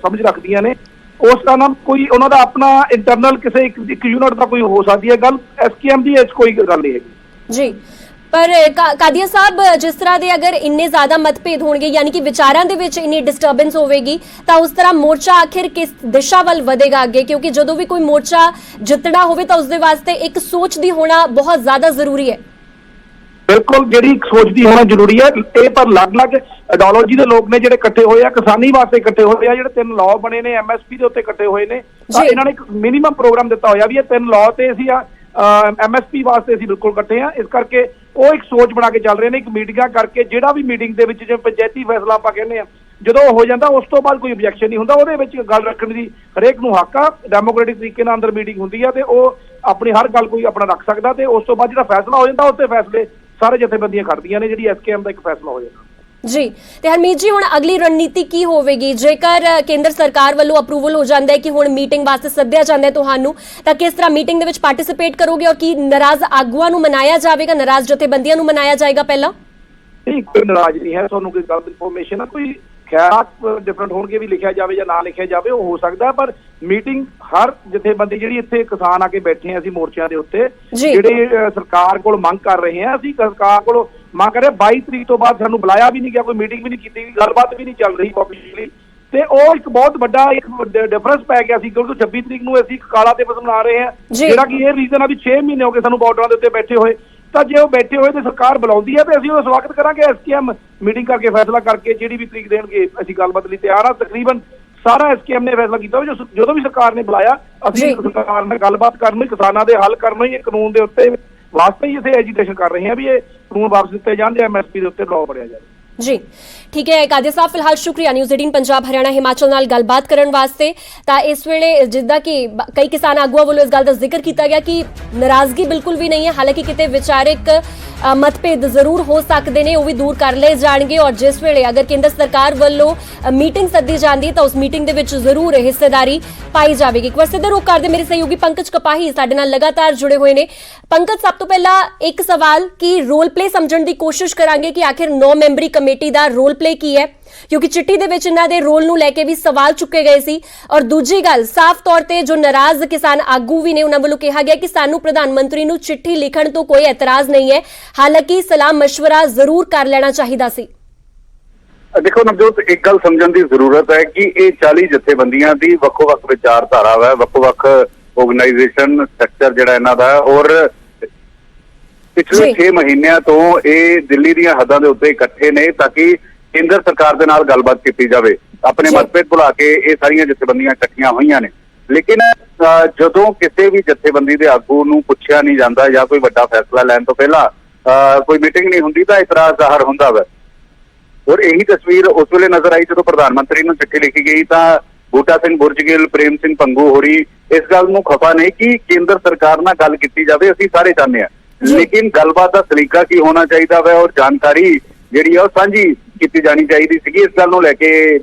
ਸਮਝ ਰੱਖਦੀਆਂ ਨੇ। ਉਸ ਦਾ ਨਾਮ ਕੋਈ ਉਹਨਾਂ ਦਾ ਆਪਣਾ ਇੰਟਰਨਲ ਕਿਸੇ ਇੱਕ ਯੂਨਿਟ ਦਾ ਕੋਈ ਹੋ ਸਕਦੀ ਹੈ ਗੱਲ, ਐਸਕੇਐਮ ਦੀ ਇਸ ਕੋਈ ਗੱਲ ਨਹੀਂ ਹੈਗੀ ਜੀ। पर कादिया साहब, जिस तरह के अगर इन्ने ज्यादा मतभेद होंगे, यानी कि विचारां दे विच इन्नी डिस्टर्बेंस होगी, तो उस तरह मोर्चा आखिर किस दिशा वल वधेगा अगे? क्योंकि जो भी कोई मोर्चा जितना होवे तो उसदे वास्ते एक सोच दी होना बहुत ज्यादा जरूरी है। बिल्कुल, ਜਿਹੜੀ ਸੋਚ ਦੀ ਹੋਣਾ ਜ਼ਰੂਰੀ ਹੈ। ਇਹ ਪਰ ਅਲੱਗ-ਅਲੱਗ ਆਈਡੀਓਲੋਜੀ ਦੇ ਲੋਕ ਨੇ ਜਿਹੜੇ ਇਕੱਠੇ ਹੋਏ ਆ, ਕਿਸਾਨੀ ਵਾਸਤੇ ਇਕੱਠੇ ਹੋਏ ਆ, ਜਿਹੜੇ 3 ਲਾਅ ਬਣੇ ਨੇ ਐਮਐਸਪੀ ਦੇ ਉੱਤੇ ਇਕੱਠੇ ਹੋਏ ਨੇ, ਤਾਂ ਇਹਨਾਂ ਨੇ ਇੱਕ ਮਿਨੀਮਮ ਪ੍ਰੋਗਰਾਮ ਦਿੱਤਾ ਹੋਇਆ ਵੀ ਇਹ 3 ਲਾਅ ਤੇ ਅਸੀਂ ਐਮਐਸਪੀ ਵਾਸਤੇ ਅਸੀਂ ਬਿਲਕੁਲ ਇਕੱਠੇ ਆ। ਇਸ ਕਰਕੇ ਉਹ ਇੱਕ ਸੋਚ ਬਣਾ ਕੇ ਚੱਲ ਰਹੇ ਨੇ, ਇੱਕ ਮੀਟਿੰਗਾਂ ਕਰਕੇ, ਜਿਹੜਾ ਵੀ ਮੀਟਿੰਗ ਦੇ ਵਿੱਚ ਜਿਵੇਂ ਪੰਚਾਇਤੀ ਫੈਸਲਾ ਆਪਾਂ ਕਹਿੰਦੇ ਆ, ਜਦੋਂ ਹੋ ਜਾਂਦਾ ਉਸ ਤੋਂ ਬਾਅਦ ਕੋਈ ਆਬਜੈਕਸ਼ਨ ਨਹੀਂ ਹੁੰਦਾ, ਉਹਦੇ ਵਿੱਚ ਗੱਲ ਰੱਖਣ ਦੀ ਹਰੇਕ ਨੂੰ ਹੱਕ ਆ। ਡੈਮੋਕ੍ਰੈਟਿਕ ਤਰੀਕੇ ਨਾਲ ਅੰਦਰ ਮੀਟਿੰਗ ਹੁੰਦੀ ਆ ਤੇ ਉਹ ਆਪਣੀ ਹਰ ਗੱਲ ਕੋਈ ਆਪਣਾ ਰੱਖ ਸਕਦਾ, ਤੇ ਉਸ ਤੋਂ ਬਾਅਦ ਜਿਹੜਾ ਫੈਸਲਾ ਹੋ ਜਾਂਦਾ ਉੱਤੇ ਫੈਸਲੇ ਸਾਰੇ ਜਥੇਬੰਦੀਆਂ ਖੜਦੀਆਂ ਨੇ, ਜਿਹੜੀ ਐਸਕੇਐਮ ਦਾ ਇੱਕ ਫੈਸਲਾ ਹੋ ਜਾਂਦਾ। ਜੀ ਤੇ ਹਰਮੀਤ ਜੀ ਹੁਣ ਅਗਲੀ ਰਣਨੀਤੀ ਕੀ ਹੋਵੇਗੀ ਜੇਕਰ ਕੇਂਦਰ ਸਰਕਾਰ ਵੱਲੋਂ ਅਪਰੂਵਲ ਹੋ ਜਾਂਦਾ ਹੈ ਕਿ ਹੁਣ ਮੀਟਿੰਗ ਵਾਸਤੇ ਸੱਦਿਆ ਜਾਂਦਾ ਹੈ ਤੁਹਾਨੂੰ ਤਾਂ ਕਿਸ ਤਰ੍ਹਾਂ ਮੀਟਿੰਗ ਦੇ ਵਿੱਚ ਪਾਰਟਿਸਿਪੇਟ ਕਰੋਗੇ ਔਰ ਕੀ ਨਾਰਾਜ਼ ਆਗੂਆਂ ਨੂੰ ਮਨਾਇਆ ਜਾਵੇਗਾ ਨਾਰਾਜ਼ ਜਥੇਬੰਦੀਆਂ ਨੂੰ ਮਨਾਇਆ ਜਾਏਗਾ ਪਹਿਲਾਂ ਨਹੀਂ ਕੋਈ ਨਾਰਾਜ਼ ਨਹੀਂ ਹੈ ਤੁਹਾਨੂੰ ਕੋਈ ਗਲਤ ਇਨਫੋਰਮੇਸ਼ਨ ਹੈ ਕੋਈ ਖਿਆਲ ਡਿਫਰੈਂਟ ਹੋਣਗੇ ਵੀ ਲਿਖਿਆ ਜਾਵੇ ਜਾਂ ਨਾ ਲਿਖਿਆ ਜਾਵੇ ਉਹ ਹੋ ਸਕਦਾ ਪਰ ਮੀਟਿੰਗ ਹਰ ਜਥੇਬੰਦੀ ਜਿਹੜੀ ਇੱਥੇ ਕਿਸਾਨ ਆ ਕੇ ਬੈਠੇ ਆ ਅਸੀਂ ਮੋਰਚਿਆਂ ਦੇ ਉੱਤੇ ਜਿਹੜੇ ਸਰਕਾਰ ਕੋਲ ਮੰਗ ਕਰ ਰਹੇ ਆ ਅਸੀਂ ਸਰਕਾਰ ਕੋਲ ਮੰਗ ਕਰ ਰਹੇ 22 ਤਰੀਕ ਤੋਂ ਬਾਅਦ ਸਾਨੂੰ ਬੁਲਾਇਆ ਵੀ ਨਹੀਂ ਗਿਆ ਕੋਈ ਮੀਟਿੰਗ ਵੀ ਨਹੀਂ ਕੀਤੀ ਗਈ ਗੱਲਬਾਤ ਵੀ ਨਹੀਂ ਚੱਲ ਰਹੀ ਪਬਲਿਕਲੀ ਤੇ ਉਹ ਇੱਕ ਬਹੁਤ ਵੱਡਾ ਇੱਕ ਡਿਫਰੈਂਸ ਪੈ ਗਿਆ ਸੀ ਕਿਉਂਕਿ 26 ਤਰੀਕ ਨੂੰ ਅਸੀਂ ਕਾਲਾ ਦਿਵਸ ਮਨਾ ਰਹੇ ਹਾਂ ਜਿਹੜਾ ਕਿ ਇਹ ਰੀਜ਼ਨ ਆ ਵੀ 6 ਮਹੀਨੇ ਹੋ ਗਏ ਸਾਨੂੰ ਬਾਰਡਰਾਂ ਦੇ ਉੱਤੇ ਬੈਠੇ ਹੋਏ ਤਾਂ ਜੇ ਉਹ ਬੈਠੇ ਹੋਏ ਤੇ ਸਰਕਾਰ ਬੁਲਾਉਂਦੀ ਹੈ ਤੇ ਅਸੀਂ ਉਹਦਾ ਸਵਾਗਤ ਕਰਾਂਗੇ ਐਸਕੇਐਮ ਮੀਟਿੰਗ ਕਰਕੇ ਫੈਸਲਾ ਕਰਕੇ ਜਿਹੜੀ ਵੀ ਤਰੀਕ ਦੇਣਗੇ ਅਸੀਂ ਗੱਲਬਾਤ ਲਈ ਤਿਆਰ ਆ ਤਕਰੀਬਨ ਸਾਰਾ ਐਸਕੇਐਮ ਨੇ ਫੈਸਲਾ ਕੀਤਾ ਜਦੋਂ ਵੀ ਸਰਕਾਰ ਨੇ ਬੁਲਾਇਆ ਅਸੀਂ ਸਰਕਾਰ ਨਾਲ ਗੱਲਬਾਤ ਕਰਨ ਕਿਸਾਨਾਂ ਦੇ ਹੱਲ ਕਰਨ ਇਹ ਕਾਨੂੰਨ ਦੇ ਉੱਤੇ ਵਾਸਤੇ ਹੀ ਇੱਥੇ ਐਜੀਟੇਸ਼ਨ ਕਰ ਰਹੇ ਹਾਂ ਵੀ ਇਹ ਕਾਨੂੰਨ ਵਾਪਸ ਦਿੱਤੇ ਜਾਣ ਜਾਂ ਐਮਐਸਪੀ ਦੇ ਉੱਤੇ ਲਾਅ ਬਣਿਆ ਜਾਵੇ ਜੀ ਠੀਕ ਹੈ ਕਾਦੇ ਸਾਹਿਬ ਫਿਲਹਾਲ ਸ਼ੁਕਰੀਆ ਨਿਊਜ਼ 18 ਪੰਜਾਬ ਹਰਿਆਣਾ ਹਿਮਾਚਲ ਨਾਲ ਗੱਲਬਾਤ ਕਰਨ ਵਾਸਤੇ ਤਾਂ ਇਸ ਵੇਲੇ ਜਿੱਦਾਂ ਕਿ ਕਈ ਕਿਸਾਨ ਆਗੂਆਂ ਵੱਲੋਂ ਇਸ ਗੱਲ ਦਾ ਜ਼ਿਕਰ ਕੀਤਾ ਗਿਆ ਕਿ ਨਾਰਾਜ਼ਗੀ ਬਿਲਕੁਲ ਵੀ ਨਹੀਂ ਹੈ ਹਾਲਾਂਕਿ ਕਿਤੇ ਵਿਚਾਰਿਕ ਮਤਭੇਦ ਜ਼ਰੂਰ ਹੋ ਸਕਦੇ ਨੇ ਉਹ ਵੀ ਦੂਰ ਕਰ ਲਏ ਜਾਣਗੇ ਔਰ ਜਿਸ ਵੇਲੇ ਅਗਰ ਕੇਂਦਰ ਸਰਕਾਰ ਵੱਲੋਂ ਮੀਟਿੰਗ ਸੱਦੀ ਜਾਂਦੀ ਤਾਂ ਉਸ ਮੀਟਿੰਗ ਦੇ ਵਿੱਚ ਜ਼ਰੂਰ ਹਿੱਸੇਦਾਰੀ ਪਾਈ ਜਾਵੇਗੀ ਇੱਕ ਵਾਰ ਸਿੱਧਾ ਰੁਖ ਕਰਦੇ ਮੇਰੇ ਸਹਿਯੋਗੀ ਪੰਕਜ ਕਪਾਹੀ ਸਾਡੇ ਨਾਲ ਲਗਾਤਾਰ ਜੁੜੇ ਹੋਏ ਨੇ ਪੰਕਜ ਸਭ ਤੋਂ ਪਹਿਲਾਂ ਇੱਕ ਸਵਾਲ ਕਿ ਰੋਲ ਪਲੇ ਸਮਝਣ ਦੀ ਕੋਸ਼ਿਸ਼ ਕਰਾਂਗੇ ਕਿ ਆਖਿਰ 9 ਮੈਂਬਰੀ ਕਮੇਟੀ ਦਾ ਰੋਲ ਪਲੇ ਕੀ ਹੈ ਕਿਉਂਕਿ ਚਿੱਠੀ ਦੇ ਵਿੱਚ ਇਹਨਾਂ ਦੇ ਰੋਲ ਨੂੰ ਲੈ ਕੇ ਵੀ ਸਵਾਲ ਚੁੱਕੇ ਗਏ ਸੀ ਔਰ ਦੂਜੀ ਗੱਲ ਸਾਫ਼ ਤੌਰ ਤੇ ਜੋ ਨਾਰਾਜ਼ ਕਿਸਾਨ ਆਗੂ ਵੀ ਨੇ ਉਹਨਾਂ ਵੱਲੋਂ ਕਿਹਾ ਗਿਆ ਕਿ ਸਾਨੂੰ ਪ੍ਰਧਾਨ ਮੰਤਰੀ ਨੂੰ ਚਿੱਠੀ ਲਿਖਣ ਤੋਂ ਕੋਈ ਇਤਰਾਜ਼ ਨਹੀਂ ਹੈ ਹਾਲਾਂਕਿ ਸਲਾਹ ਮਸ਼ਵਰਾ ਜ਼ਰੂਰ ਕਰ ਲੈਣਾ ਚਾਹੀਦਾ ਸੀ ਦੇਖੋ ਨਵਜੋਤ ਇੱਕ ਗੱਲ ਸਮਝਣ ਦੀ ਜ਼ਰੂਰਤ ਹੈ ਕਿ ਇਹ 40 ਜਥੇਬੰਦੀਆਂ ਦੀ ਵੱਖੋ-ਵੱਖ ਵਿਚਾਰਧਾਰਾ ਹੈ ਵੱਖੋ-ਵੱਖ ਆਰਗੇਨਾਈਜੇਸ਼ਨ ਸਟਰਕਚਰ ਜਿਹੜਾ ਇਹਨਾਂ ਦਾ ਔਰ ਪਿਛਲੇ 6 ਮਹੀਨਿਆਂ ਤੋਂ ਇਹ ਦਿੱਲੀ ਦੀਆਂ ਹੱਦਾਂ ਦੇ ਉੱਤੇ ਇਕੱਠੇ ਨੇ ਤਾਂ ਕਿ ਕੇਂਦਰ ਸਰਕਾਰ ਦੇ ਨਾਲ ਗੱਲਬਾਤ ਕੀਤੀ ਜਾਵੇ ਆਪਣੇ ਮਤਭੇਦ ਭੁਲਾ ਕੇ ਇਹ ਸਾਰੀਆਂ ਜਥੇਬੰਦੀਆਂ ਇਕੱਠੀਆਂ ਹੋਈਆਂ ਨੇ ਲੇਕਿਨ ਜਦੋਂ ਕਿਸੇ ਵੀ ਜਥੇਬੰਦੀ ਦੇ ਆਗੂ ਨੂੰ ਪੁੱਛਿਆ ਨਹੀਂ ਜਾਂਦਾ ਜਾਂ ਕੋਈ ਵੱਡਾ ਫੈਸਲਾ ਲੈਣ ਤੋਂ ਪਹਿਲਾਂ ਕੋਈ ਮੀਟਿੰਗ ਨਹੀਂ ਹੁੰਦੀ ਤਾਂ ਇਤਰਾਜ਼ ਜ਼ਾਹਰ ਹੁੰਦਾ ਵਾ ਔਰ ਇਹੀ ਤਸਵੀਰ ਉਸ ਵੇਲੇ ਨਜ਼ਰ ਆਈ ਜਦੋਂ ਪ੍ਰਧਾਨ ਮੰਤਰੀ ਨੂੰ ਚਿੱਠੀ ਲਿਖੀ ਗਈ ਤਾਂ ਬੂਟਾ ਸਿੰਘ ਬੁਰਜਗਿੱਲ ਪ੍ਰੇਮ ਸਿੰਘ ਪੰਗੂ ਹੋਰੀ ਇਸ ਗੱਲ ਨੂੰ ਖਫਾ ਨਹੀਂ ਕਿ ਕੇਂਦਰ ਸਰਕਾਰ ਨਾਲ ਗੱਲ ਕੀਤੀ ਜਾਵੇ ਅਸੀਂ ਸਾਰੇ ਚਾਹੁੰਦੇ ਹਾਂ ਲੇਕਿਨ ਗੱਲਬਾਤ ਦਾ ਤਰੀਕਾ ਕੀ ਹੋਣਾ ਚਾਹੀਦਾ ਵਾ ਔਰ ਜਾਣਕਾਰੀ ਜਿਹੜੀ ਆ ਉਹ ਸਾਂਝੀ ਕੀਤੀ ਜਾਣੀ ਚਾਹੀਦੀ ਸੀਗੀ ਇਸ ਗੱਲ ਨੂੰ ਲੈ ਕੇ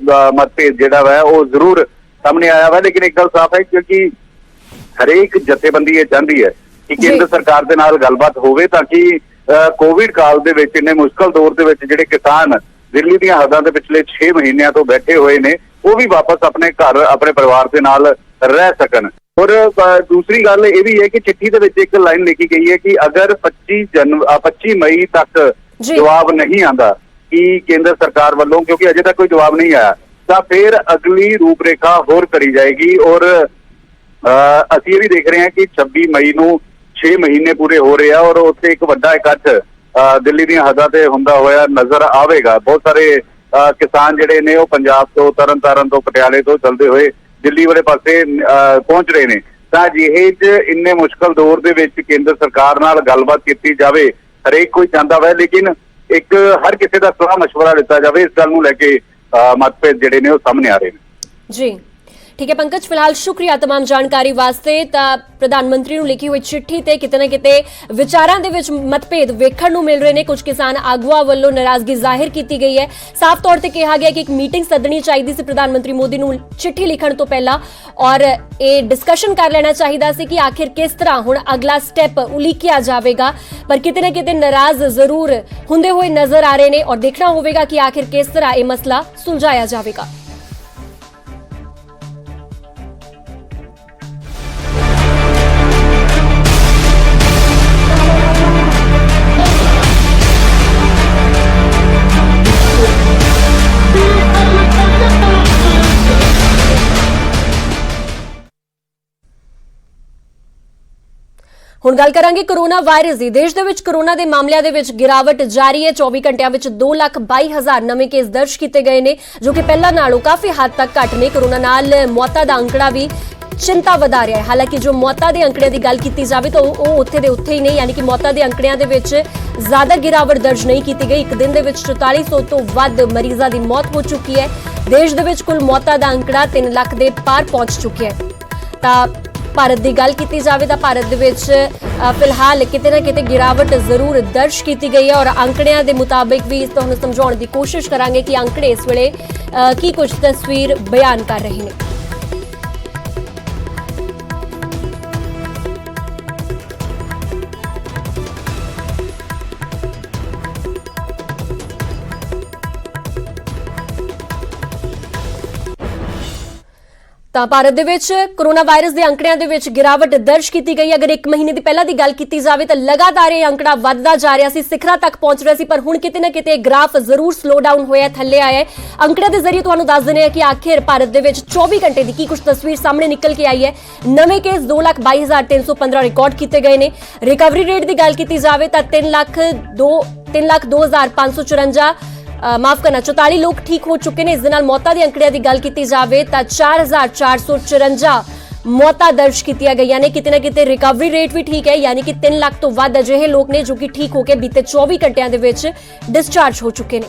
ਮਤਭੇਦ ਜਿਹੜਾ ਵਾ ਉਹ ਜ਼ਰੂਰ ਸਾਹਮਣੇ ਆਇਆ ਵਾ ਲੇਕਿਨ ਇੱਕ ਗੱਲ ਸਾਫ਼ ਹੈ ਕਿਉਂਕਿ ਹਰੇਕ ਜਥੇਬੰਦੀ ਇਹ ਚਾਹੁੰਦੀ ਹੈ ਕਿ ਕੇਂਦਰ ਸਰਕਾਰ ਦੇ ਨਾਲ ਗੱਲਬਾਤ ਹੋਵੇ ਤਾਂ ਕਿ ਕੋਵਿਡ ਕਾਲ ਦੇ ਵਿੱਚ ਇੰਨੇ ਮੁਸ਼ਕਲ ਦੌਰ ਦੇ ਵਿੱਚ ਜਿਹੜੇ ਕਿਸਾਨ ਦਿੱਲੀ ਦੀਆਂ ਹੱਦਾਂ ਦੇ ਪਿਛਲੇ 6 ਮਹੀਨਿਆਂ ਤੋਂ ਬੈਠੇ ਹੋਏ ਨੇ ਉਹ ਵੀ ਵਾਪਸ ਆਪਣੇ ਘਰ ਆਪਣੇ ਪਰਿਵਾਰ ਦੇ ਨਾਲ ਰਹਿ ਸਕਣ ਔਰ ਦੂਸਰੀ ਗੱਲ ਇਹ ਵੀ ਹੈ ਕਿ ਚਿੱਠੀ ਦੇ ਵਿੱਚ ਇੱਕ ਲਾਈਨ ਲਿਖੀ ਗਈ ਹੈ ਕਿ ਅਗਰ 25 ਮਈ ਤੱਕ ਜਵਾਬ ਨਹੀਂ ਆਉਂਦਾ ਕਿ ਕੇਂਦਰ ਸਰਕਾਰ ਵੱਲੋਂ ਕਿਉਂਕਿ ਅਜੇ ਤੱਕ ਕੋਈ ਜਵਾਬ ਨਹੀਂ ਆਇਆ ਤਾਂ ਫਿਰ ਅਗਲੀ ਰੂਪਰੇਖਾ ਹੋਰ ਕਰੀ ਜਾਏਗੀ ਔਰ ਅਸੀਂ ਇਹ ਵੀ ਦੇਖ ਰਹੇ ਹਾਂ ਕਿ 26 ਮਈ ਨੂੰ 6 ਮਹੀਨੇ ਪੂਰੇ ਹੋ ਰਹੇ ਆ ਔਰ ਉੱਥੇ ਇੱਕ ਵੱਡਾ ਇਕੱਠ ਦਿੱਲੀ ਦੀਆਂ ਹੱਦਾਂ ਤੇ ਹੁੰਦਾ ਹੋਇਆ ਨਜ਼ਰ ਆਵੇਗਾ ਬਹੁਤ ਸਾਰੇ ਕਿਸਾਨ ਜਿਹੜੇ ਨੇ ਉਹ ਪੰਜਾਬ ਤੋਂ ਤਰਨਤਾਰਨ ਤੋਂ ਪਟਿਆਲੇ ਤੋਂ ਚੱਲਦੇ ਹੋਏ ਦਿੱਲੀ ਵਾਲੇ ਪਾਸੇ ਪਹੁੰਚ ਰਹੇ ਨੇ ਤਾਂ ਜਿਹੇ ਚ ਇੰਨੇ ਮੁਸ਼ਕਲ ਦੌਰ ਦੇ ਵਿੱਚ ਕੇਂਦਰ ਸਰਕਾਰ ਨਾਲ ਗੱਲਬਾਤ ਕੀਤੀ ਜਾਵੇ ਹਰੇਕ ਕੋਈ ਚਾਹੁੰਦਾ ਵਾ ਲੇਕਿਨ ਇੱਕ ਹਰ ਕਿਸੇ ਦਾ ਸਲਾਹ ਮਸ਼ਵਰਾ ਦਿੱਤਾ ਜਾਵੇ ਇਸ ਗੱਲ ਨੂੰ ਲੈ ਕੇ ਮਤਭੇਦ ਜਿਹੜੇ ਨੇ ਉਹ ਸਾਹਮਣੇ ਆ ਰਹੇ ਨੇ ਜੀ ਠੀਕ ਹੈ ਪੰਕਜ ਫਿਲਹਾਲ ਸ਼ੁਕਰੀਆ तमाम ਜਾਣਕਾਰੀ ਵਾਸਤੇ ਤਾਂ ਪ੍ਰਧਾਨ ਮੰਤਰੀ ਨੂੰ ਲਿਖੀ ਹੋਈ ਚਿੱਠੀ ਤੇ ਕਿਤੇ ਨਾ ਕਿਤੇ ਵਿਚਾਰਾਂ ਦੇ ਵਿੱਚ ਮਤਭੇਦ ਵੇਖਣ ਨੂੰ ਮਿਲ ਰਹੇ ਨੇ ਕੁਝ ਕਿਸਾਨ ਆਗੂਆਂ ਵੱਲੋਂ ਨਾਰਾਜ਼ਗੀ ਜ਼ਾਹਿਰ ਕੀਤੀ ਗਈ ਹੈ ਸਾਫ਼ ਤੌਰ ਤੇ ਕਿਹਾ ਗਿਆ ਕਿ ਇੱਕ ਮੀਟਿੰਗ ਸੱਦਣੀ ਚਾਹੀਦੀ ਸੀ ਪ੍ਰਧਾਨ ਮੰਤਰੀ ਮੋਦੀ ਨੂੰ ਚਿੱਠੀ ਲਿਖਣ ਤੋਂ ਪਹਿਲਾਂ ਔਰ ਇਹ ਡਿਸਕਸ਼ਨ ਕਰ ਲੈਣਾ ਚਾਹੀਦਾ ਸੀ ਕਿ ਆਖਿਰ ਕਿਸ ਤਰ੍ਹਾਂ ਹੁਣ ਅਗਲਾ ਸਟੈਪ ਉਲੀਕਿਆ ਜਾਵੇਗਾ ਪਰ ਕਿਤੇ ਨਾ ਕਿਤੇ ਨਾਰਾਜ਼ ਜ਼ਰੂਰ ਹੁੰਦੇ ਹੋਏ ਨਜ਼ਰ ਆ ਰਹੇ ਨੇ ਔਰ ਦੇਖਣਾ ਹੋਵੇਗਾ ਕਿ ਆਖਿਰ ਕਿਸ ਤਰ੍ਹਾਂ ਇਹ ਮਸਲਾ ਸੁਲਝਾਇਆ ਜਾਵੇਗਾ ਹੁਣ ਗੱਲ ਕਰਾਂਗੇ ਕੋਰੋਨਾ ਵਾਇਰਸ ਦੀ ਦੇਸ਼ ਦੇ ਵਿੱਚ ਕੋਰੋਨਾ ਦੇ ਮਾਮਲਿਆਂ ਦੇ ਵਿੱਚ ਗਿਰਾਵਟ ਜਾਰੀ ਹੈ 24 ਘੰਟਿਆਂ ਵਿੱਚ 2,22,000 ਨਵੇਂ ਕੇਸ ਦਰਜ ਕੀਤੇ ਗਏ ਨੇ ਜੋ ਕਿ ਪਹਿਲਾਂ ਨਾਲੋਂ ਕਾਫੀ ਹੱਦ ਤੱਕ ਘੱਟ ਨੇ ਕੋਰੋਨਾ ਨਾਲ ਮੌਤਾਂ ਦਾ ਅੰਕੜਾ ਵੀ ਚਿੰਤਾ ਵਧਾ ਰਿਹਾ ਹੈ ਹਾਲਾਂਕਿ ਜੋ ਮੌਤਾਂ ਦੇ ਅੰਕੜਿਆਂ ਦੀ ਗੱਲ ਕੀਤੀ ਜਾਵੇ ਤਾਂ ਉਹ ਉੱਥੇ ਦੇ ਉੱਥੇ ਹੀ ਨੇ ਯਾਨੀ ਕਿ ਮੌਤਾਂ ਦੇ ਅੰਕੜਿਆਂ ਦੇ ਵਿੱਚ ਜ਼ਿਆਦਾ ਗਿਰਾਵਟ ਦਰਜ ਨਹੀਂ ਕੀਤੀ ਗਈ ਇੱਕ ਦਿਨ ਦੇ ਵਿੱਚ 4400 ਤੋਂ ਵੱਧ ਮਰੀਜ਼ਾਂ ਦੀ ਮੌਤ ਹੋ ਚੁੱਕੀ ਹੈ ਦੇਸ਼ ਦੇ ਵਿੱਚ ਕੁੱਲ ਮੌਤਾਂ ਦਾ ਅੰਕੜਾ 3 ਲੱਖ ਦੇ ਪਾਰ ਪਹੁੰਚ ਚੁੱਕਿਆ ਹੈ ਤਾਂ ਭਾਰਤ ਦੀ ਗੱਲ ਕੀਤੀ ਜਾਵੇ ਤਾਂ ਭਾਰਤ ਦੇ ਵਿੱਚ ਫਿਲਹਾਲ ਕਿਤੇ ਨਾ ਕਿਤੇ ਗਿਰਾਵਟ ਜ਼ਰੂਰ ਦਰਜ ਕੀਤੀ ਗਈ ਹੈ ਔਰ ਅੰਕੜਿਆਂ ਦੇ ਮੁਤਾਬਿਕ ਵੀ ਤੁਹਾਨੂੰ ਸਮਝਾਉਣ ਦੀ ਕੋਸ਼ਿਸ਼ ਕਰਾਂਗੇ ਕਿ ਅੰਕੜੇ ਇਸ ਵੇਲੇ ਕੀ ਕੁਝ ਤਸਵੀਰ ਬਿਆਨ ਕਰ ਰਹੇ ਨੇ। ਤਾਂ ਭਾਰਤ ਦੇ ਵਿੱਚ ਕੋਰੋਨਾ ਵਾਇਰਸ ਦੇ ਅੰਕੜਿਆਂ ਦੇ ਵਿੱਚ ਗਿਰਾਵਟ ਦਰਜ ਕੀਤੀ ਗਈ। ਅਗਰ 1 ਮਹੀਨੇ ਦੀ ਪਹਿਲਾਂ ਦੀ ਗੱਲ ਕੀਤੀ ਜਾਵੇ ਤਾਂ ਲਗਾਤਾਰ ਇਹ ਅੰਕੜਾ ਵੱਧਦਾ ਜਾ ਰਿਹਾ ਸੀ, ਸਿਖਰਾਂ ਤੱਕ ਪਹੁੰਚ ਰਿਹਾ ਸੀ, ਪਰ ਹੁਣ ਕਿਤੇ ਨਾ ਕਿਤੇ ਗ੍ਰਾਫ ਜ਼ਰੂਰ ਸਲੋ ਡਾਊਨ ਹੋਇਆ, ਥੱਲੇ ਆਇਆ ਹੈ। ਅੰਕੜਿਆਂ ਦੇ ਜ਼ਰੀਏ ਤੁਹਾਨੂੰ ਦੱਸ ਦਿੰਦੇ ਹਾਂ ਕਿ ਆਖਿਰ ਭਾਰਤ ਦੇ ਵਿੱਚ 24 ਘੰਟੇ ਦੀ ਕੀ ਕੁਝ ਤਸਵੀਰ ਸਾਹਮਣੇ ਨਿਕਲ ਕੇ ਆਈ ਹੈ। ਨਵੇਂ ਕੇਸ 2,22,315 ਰਿਕਾਰਡ ਕੀਤੇ ਗਏ ਨੇ। ਰਿਕਵਰੀ ਰੇਟ ਦੀ ਗੱਲ ਕੀਤੀ ਜਾਵੇ ਤਾਂ 3,02,554 ਮਾਫ ਕਰਨਾ 44 ਲੋਕ ਠੀਕ ਹੋ ਚੁੱਕੇ ਨੇ। ਇਸ ਦੇ ਨਾਲ ਮੌਤਾਂ ਦੇ ਅੰਕੜਿਆਂ ਦੀ ਗੱਲ ਕੀਤੀ ਜਾਵੇ ਤਾਂ 4,454 ਮੌਤਾਂ ਦਰਜ ਕੀਤੀਆਂ ਗਈਆਂ ਨੇ। ਕਿਤੇ ਨਾ ਕਿਤੇ ਰਿਕਵਰੀ ਰੇਟ ਵੀ ਠੀਕ ਹੈ, ਯਾਨੀ ਕਿ 3 ਲੱਖ ਤੋਂ ਵੱਧ ਅਜਿਹੇ ਲੋਕ ਨੇ ਜੋ ਕਿ ਠੀਕ ਹੋ ਕੇ ਬੀਤੇ 24 ਘੰਟਿਆਂ ਦੇ ਵਿੱਚ ਡਿਸਚਾਰਜ ਹੋ ਚੁੱਕੇ ਨੇ।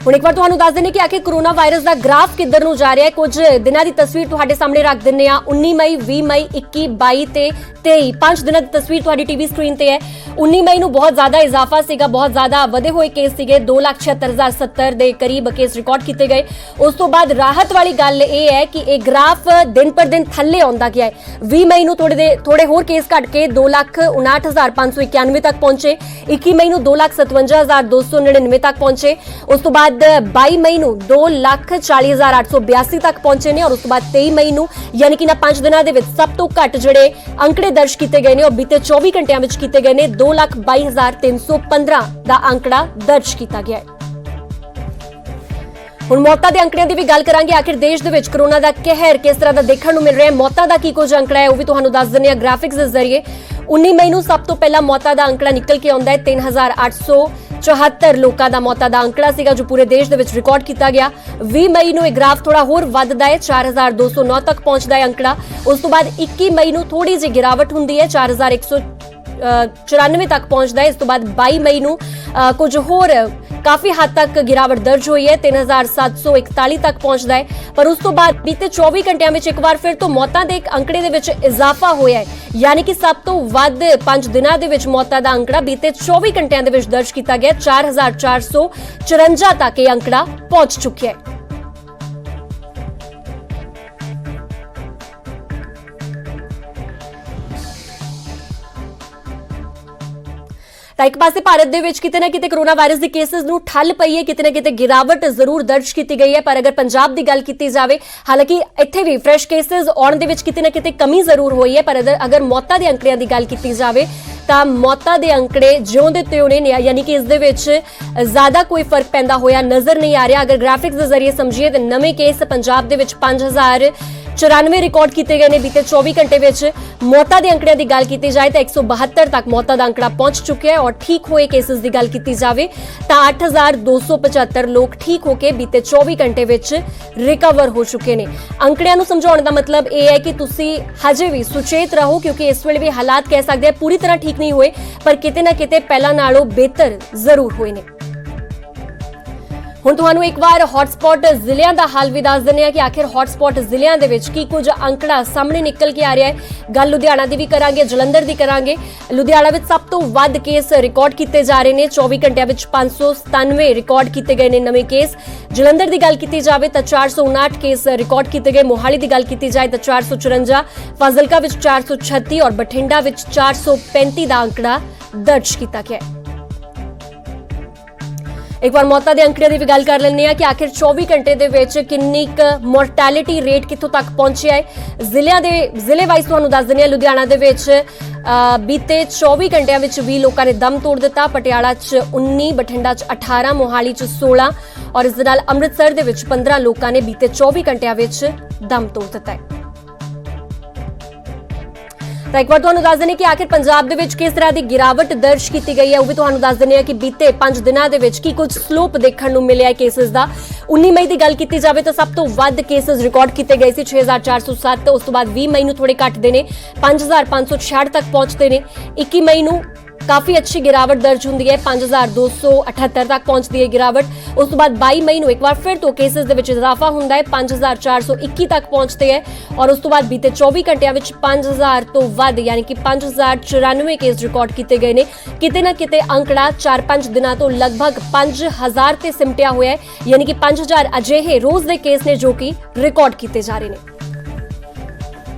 ਹੁਣ ਇੱਕ ਵਾਰ ਤੁਹਾਨੂੰ ਦੱਸ ਦਿੰਦੇ ਕਿ ਆਖਿਰ ਕੋਰੋਨਾ ਵਾਇਰਸ ਦਾ ਗ੍ਰਾਫ ਕਿੱਧਰ ਨੂੰ ਜਾ ਰਿਹਾ ਹੈ। ਕੁਝ ਦਿਨਾਂ ਦੀ ਤਸਵੀਰ ਤੁਹਾਡੇ ਸਾਹਮਣੇ ਰੱਖ ਦਿੰਨੇ ਆ। 19 ਮਈ, 20 ਮਈ, 21, 22 ਤੇ 23 5 ਦਿਨਾਂ ਦੀ ਤਸਵੀਰ ਤੁਹਾਡੀ ਟੀਵੀ ਸਕਰੀਨ ਤੇ ਹੈ। 19 ਮਈ ਨੂੰ ਬਹੁਤ ਜ਼ਿਆਦਾ ਇਜ਼ਾਫਾ ਸੀਗਾ, ਬਹੁਤ ਜ਼ਿਆਦਾ ਵਧੇ ਹੋਏ ਕੇਸ ਸੀਗੇ। 2,76,070 ਦੇ ਕਰੀਬ ਕੇਸ ਰਿਕਾਰਡ ਕੀਤੇ ਗਏ। ਉਸ ਤੋਂ ਬਾਅਦ ਰਾਹਤ ਵਾਲੀ ਗੱਲ ਇਹ ਹੈ ਕਿ ਇਹ ਗ੍ਰਾਫ ਦਿਨ ਪਰ ਦਿਨ ਥੱਲੇ ਆਉਂਦਾ ਗਿਆ ਹੈ। 20 ਮਈ ਨੂੰ ਥੋੜੇ ਹੋਰ ਕੇਸ ਘਟ ਕੇ 2,59,591 ਤੱਕ ਪਹੁੰਚੇ। 21 ਮਈ ਨੂੰ 2,57,299 ਤੱਕ ਪਹੁੰਚੇ। ਉਸ ਤੋਂ ਬਾਅਦ 22 ਮਈ ਨੂੰ 2,40,882 ਤੱਕ ਪਹੁੰਚੇ ਨੇ ਔਰ ਉਸ ਤੋਂ ਬਾਅਦ 23 ਮਈ ਨੂੰ ਯਾਨੀ ਕਿ 5 ਦਿਨਾਂ ਦੇ ਵਿੱਚ ਸਭ ਤੋਂ ਘੱਟ ਜਿਹੜੇ ਅੰਕੜੇ ਦਰਜ ਕੀਤੇ ਗਏ ਨੇ ਉਹ ਬੀਤੇ 24 ਘੰਟਿਆਂ ਵਿੱਚ ਕੀਤੇ ਗਏ ਨੇ। 2,22,315 ਦਾ ਅੰਕੜਾ ਦਰਜ ਕੀਤਾ ਗਿਆ ਹੈ। ਹੁਣ ਮੌਤਾਂ ਦੇ ਅੰਕੜਿਆਂ ਦੀ ਵੀ ਗੱਲ ਕਰਾਂਗੇ। ਆਖਿਰ ਦੇਸ਼ ਦੇ ਵਿੱਚ ਕੋਰੋਨਾ ਦਾ ਕਹਿਰ ਕਿਸ ਤਰ੍ਹਾਂ ਦਾ ਦੇਖਣ ਨੂੰ ਮਿਲ ਰਿਹਾ ਹੈ, ਮੌਤਾਂ ਦਾ ਕੀ ਕੁਝ ਅੰਕੜਾ ਹੈ ਉਹ ਵੀ ਤੁਹਾਨੂੰ ਦੱਸ ਦਿੰਦੇ ਹਾਂ ਗ੍ਰਾਫਿਕਸ ਦੇ ਜ਼ਰੀਏ। 19 ਮਈ ਨੂੰ ਸਭ ਤੋਂ ਪਹਿਲਾਂ ਮੌਤਾਂ ਦਾ ਅੰਕੜਾ ਨਿਕਲ ਕੇ ਆਉਂਦਾ ਹੈ। 3,874 ਲੋਕਾਂ ਦਾ ਮੌਤਾਂ ਦਾ ਅੰਕੜਾ ਸੀਗਾ ਜੋ ਪੂਰੇ ਦੇਸ਼ ਦੇ ਵਿੱਚ ਰਿਕਾਰਡ ਕੀਤਾ ਗਿਆ। 20 ਮਈ ਨੂੰ ਇਹ ਗ੍ਰਾਫ ਥੋੜਾ ਹੋਰ ਵੱਧਦਾ ਹੈ, 4,209 ਤੱਕ ਪਹੁੰਚਦਾ ਹੈ ਅੰਕੜਾ। ਉਸ ਤੋਂ ਬਾਅਦ 21 ਮਈ ਨੂੰ ਥੋੜੀ ਜਿਹੀ ਗਿਰਾਵਟ ਹੁੰਦੀ ਹੈ, 4,194 ਤੱਕ ਪਹੁੰਚਦਾ ਹੈ। ਇਸ ਤੋਂ ਬਾਅਦ 22 ਮਈ ਨੂੰ ਕੁਝ ਹੋਰ ਕਾਫੀ ਹੱਦ ਤੱਕ ਗਿਰਾਵਟ ਦਰਜ ਹੋਈ ਹੈ, 3,741 ਤੱਕ ਪਹੁੰਚਦਾ ਹੈ। ਪਰ ਉਸ ਤੋਂ ਬਾਅਦ ਬੀਤੇ 24 ਘੰਟਿਆਂ ਵਿੱਚ ਇੱਕ ਵਾਰ ਫਿਰ ਤੋਂ ਮੌਤਾਂ ਦੇ ਅੰਕੜੇ ਦੇ ਵਿੱਚ ਇਜ਼ਾਫਾ ਹੋਇਆ ਹੈ, ਯਾਨੀ ਕਿ ਸਭ ਤੋਂ ਵੱਧ 5 ਦਿਨਾਂ ਦੇ ਵਿੱਚ ਮੌਤਾਂ ਦਾ ਅੰਕੜਾ ਬੀਤੇ 24 ਘੰਟਿਆਂ ਦੇ ਵਿੱਚ ਦਰਜ ਕੀਤਾ ਗਿਆ। 4,454 ਤੱਕ ਇਹ ਅੰਕੜਾ ਪਹੁੰਚ ਚੁੱਕਿਆ ਹੈ। ਤਾਂ ਇੱਕ ਪਾਸੇ ਭਾਰਤ ਦੇ ਵਿੱਚ ਕਿਤੇ ਨਾ ਕਿਤੇ ਕੋਰੋਨਾ ਵਾਇਰਸ ਦੇ ਕੇਸਿਸ ਨੂੰ ਠੱਲ ਪਈ ਹੈ, ਕਿਤੇ ਨਾ ਕਿਤੇ ਗਿਰਾਵਟ ਜ਼ਰੂਰ ਦਰਜ ਕੀਤੀ ਗਈ ਹੈ। ਪਰ ਅਗਰ ਪੰਜਾਬ ਦੀ ਗੱਲ ਕੀਤੀ ਜਾਵੇ, ਹਾਲਾਂਕਿ ਇੱਥੇ ਵੀ ਫਰੈਸ਼ ਕੇਸਿਸ ਆਉਣ ਦੇ ਵਿੱਚ ਕਿਤੇ ਨਾ ਕਿਤੇ ਕਮੀ ਜ਼ਰੂਰ ਹੋਈ ਹੈ, ਪਰ ਅਗਰ ਮੌਤਾਂ ਦੇ ਅੰਕੜਿਆਂ ਦੀ ਗੱਲ ਕੀਤੀ ਜਾਵੇ ਤਾਂ ਮੌਤਾਂ ਦੇ ਅੰਕੜੇ ਜਿਉਂ ਦੇ ਤਿਉਂ ਨੇ, ਯਾਨੀ ਕਿ ਇਸ ਦੇ ਵਿੱਚ ਜ਼ਿਆਦਾ ਕੋਈ ਫਰਕ ਪੈਂਦਾ ਹੋਇਆ ਨਜ਼ਰ ਨਹੀਂ ਆ ਰਿਹਾ। ਅਗਰ ਗ੍ਰਾਫਿਕਸ ਦੇ ਜ਼ਰੀਏ ਸਮਝੀਏ ਤਾਂ ਨਵੇਂ ਕੇਸ ਪੰਜਾਬ ਦੇ ਵਿੱਚ 5,094 ਰਿਕਾਰਡ ਕੀਤੇ ਗਏ ਨੇ ਬੀਤੇ 24 ਘੰਟੇ ਵਿੱਚ। ਮੌਤਾਂ ਦੇ ਅੰਕੜਿਆਂ ਦੀ ਗੱਲ ਕੀਤੀ ਜਾਏ ਤਾਂ 172 ਤੱਕ ਮੌਤਾਂ ਦਾ ਅੰਕੜਾ ਪਹੁੰਚ ਚੁੱਕਿਆ ਹੈ ਔਰ ਠੀਕ ਹੋਏ ਕੇਸਿਸ ਦੀ ਗੱਲ ਕੀਤੀ ਜਾਵੇ ਤਾਂ 8,275 ਲੋਕ ਠੀਕ ਹੋ ਕੇ ਬੀਤੇ 24 ਘੰਟੇ ਵਿੱਚ ਰਿਕਵਰ ਹੋ ਚੁੱਕੇ ਨੇ। ਅੰਕੜਿਆਂ ਨੂੰ ਸਮਝਾਉਣ ਦਾ ਮਤਲਬ ਇਹ ਹੈ ਕਿ ਤੁਸੀਂ ਹਜੇ ਵੀ ਸੁਚੇਤ ਰਹੋ, ਕਿਉਂਕਿ ਇਸ ਵੇਲੇ ਵੀ ਹਾਲਾਤ ਕਹਿ ਸਕਦੇ ਆ ਪੂਰੀ ਤਰ੍ਹਾਂ ਠੀਕ ਨਹੀਂ ਹੋਏ, ਪਰ ਕਿਤੇ ਨਾ ਕਿਤੇ ਪਹਿਲਾਂ ਨਾਲੋਂ ਬਿਹਤਰ ਜ਼ਰੂਰ ਹੋਏ ਨੇ। ਹੁਣ ਤੁਹਾਨੂੰ ਇੱਕ ਵਾਰ ਹੌਟਸਪੌਟ ਜ਼ਿਲ੍ਹਿਆਂ ਦਾ ਹਾਲ ਵੀ ਦੱਸ ਦਿੰਦੇ ਹਾਂ ਕਿ ਆਖਿਰ ਹੌਟਸਪੌਟ ਜ਼ਿਲ੍ਹਿਆਂ ਦੇ ਵਿੱਚ ਕੀ ਕੁਝ ਅੰਕੜਾ ਸਾਹਮਣੇ ਨਿਕਲ ਕੇ ਆ ਰਿਹਾ ਹੈ। ਗੱਲ ਲੁਧਿਆਣਾ ਦੀ ਵੀ ਕਰਾਂਗੇ, ਜਲੰਧਰ ਦੀ ਕਰਾਂਗੇ। ਲੁਧਿਆਣਾ ਵਿੱਚ ਸਭ ਤੋਂ ਵੱਧ ਕੇਸ ਰਿਕਾਰਡ ਕੀਤੇ ਜਾ ਰਹੇ ਨੇ। 24 ਘੰਟਿਆਂ ਵਿੱਚ 597 ਰਿਕਾਰਡ ਕੀਤੇ ਗਏ ਨੇ ਨਵੇਂ ਕੇਸ। ਜਲੰਧਰ ਦੀ ਗੱਲ ਕੀਤੀ ਜਾਵੇ ਤਾਂ 459 ਕੇਸ ਰਿਕਾਰਡ ਕੀਤੇ ਗਏ। ਮੋਹਾਲੀ ਦੀ ਗੱਲ ਕੀਤੀ ਜਾਏ ਤਾਂ 454, ਫਾਜ਼ਿਲਕਾ ਵਿੱਚ 436 ਔਰ ਬਠਿੰਡਾ ਵਿੱਚ 435 ਦਾ ਅੰਕੜਾ ਦਰਜ ਕੀਤਾ ਗਿਆ ਹੈ। ਇੱਕ ਵਾਰ ਮੌਤਾਂ ਦੇ ਅੰਕੜਿਆਂ ਦੀ ਵੀ ਗੱਲ ਕਰ ਲੈਂਦੇ ਆ ਕਿ ਆਖਿਰ 24 ਘੰਟੇ ਦੇ ਵਿੱਚ ਕਿੰਨੀ ਕੁ ਮੋਰਟੈਲਿਟੀ ਰੇਟ ਕਿੱਥੋਂ ਤੱਕ ਪਹੁੰਚਿਆ ਹੈ। ਜ਼ਿਲ੍ਹੇ ਵਾਈਜ਼ ਤੁਹਾਨੂੰ ਦੱਸ ਦਿੰਦੇ ਆ। ਲੁਧਿਆਣਾ ਦੇ ਵਿੱਚ ਬੀਤੇ 24 ਘੰਟਿਆਂ ਵਿੱਚ 20 ਲੋਕਾਂ ਨੇ ਦਮ ਤੋੜ ਦਿੱਤਾ। ਪਟਿਆਲਾ 'ਚ 19, ਬਠਿੰਡਾ 'ਚ 18, ਮੋਹਾਲੀ 'ਚ 16 ਔਰ ਇਸ ਦੇ ਨਾਲ ਅੰਮ੍ਰਿਤਸਰ ਦੇ ਵਿੱਚ 15 ਲੋਕਾਂ ਨੇ ਬੀਤੇ 24 ਘੰਟਿਆਂ ਵਿੱਚ ਦਮ ਤੋੜ ਦਿੱਤਾ ਹੈ। ਤਾਂ ਇੱਕ ਵਾਰ ਤੁਹਾਨੂੰ ਦੱਸ ਦਿੰਦੇ ਕਿ ਆਖਿਰ ਪੰਜਾਬ ਦੇ ਵਿੱਚ ਕਿਸ ਤਰ੍ਹਾਂ ਦੀ ਗਿਰਾਵਟ ਦਰਜ ਕੀਤੀ ਗਈ ਹੈ ਉਹ ਵੀ ਤੁਹਾਨੂੰ ਦੱਸ ਦਿੰਦੇ ਆ ਕਿ ਬੀਤੇ 5 ਦਿਨਾਂ ਦੇ ਵਿੱਚ ਕੀ ਕੁਝ ਸਲੋਪ ਦੇਖਣ ਨੂੰ ਮਿਲਿਆ ਹੈ ਕੇਸਿਸ ਦਾ। 19 ਮਈ ਦੀ ਗੱਲ ਕੀਤੀ ਜਾਵੇ ਤਾਂ ਸਭ ਤੋਂ ਵੱਧ ਕੇਸਿਸ ਰਿਕਾਰਡ ਕੀਤੇ ਗਏ ਸੀ 6,407। ਉਸ ਤੋਂ ਬਾਅਦ 20 ਮਈ ਨੂੰ ਥੋੜੇ ਘਟਦੇ ਨੇ 5,566 ਤੱਕ ਪਹੁੰਚਦੇ ਨੇ। 21 ਮਈ ਨੂੰ ਕਾਫੀ ਅੱਛੀ ਗਿਰਾਵਟ ਦਰਜ ਹੁੰਦੀ ਹੈ 5278 ਤੱਕ ਪਹੁੰਚਦੀ ਹੈ ਗਿਰਾਵਟ। ਉਸ ਤੋਂ ਬਾਅਦ 22 ਮਈ ਨੂੰ ਇੱਕ ਵਾਰ ਫਿਰ ਤੋਂ ਕੇਸਿਸ ਦੇ ਵਿੱਚ ਇਜ਼ਾਫਾ ਹੁੰਦਾ ਹੈ 5421 ਤੱਕ ਪਹੁੰਚਦੇ ਹੈ ਔਰ ਉਸ ਤੋਂ ਬਾਅਦ ਬੀਤੇ 24 ਘੰਟਿਆਂ ਵਿੱਚ 5000 ਤੋਂ ਵੱਧ ਯਾਨੀ ਕਿ 5094 ਕੇਸ ਰਿਕਾਰਡ ਕੀਤੇ ਗਏ ਨੇ। ਕਿਤੇ ਨਾ ਕਿਤੇ ਅੰਕੜਾ 4-5 ਦਿਨਾਂ ਤੋਂ ਲਗਭਗ 5000 ਤੇ ਸਿਮਟਿਆ ਹੋਇਆ ਹੈ ਯਾਨੀ ਕਿ 5000 ਅਜਿਹੇ ਰੋਜ਼ ਦੇ ਕੇਸ ਨੇ ਜੋ ਕਿ ਰਿਕਾਰਡ ਕੀਤੇ ਜਾ ਰਹੇ ਨੇ।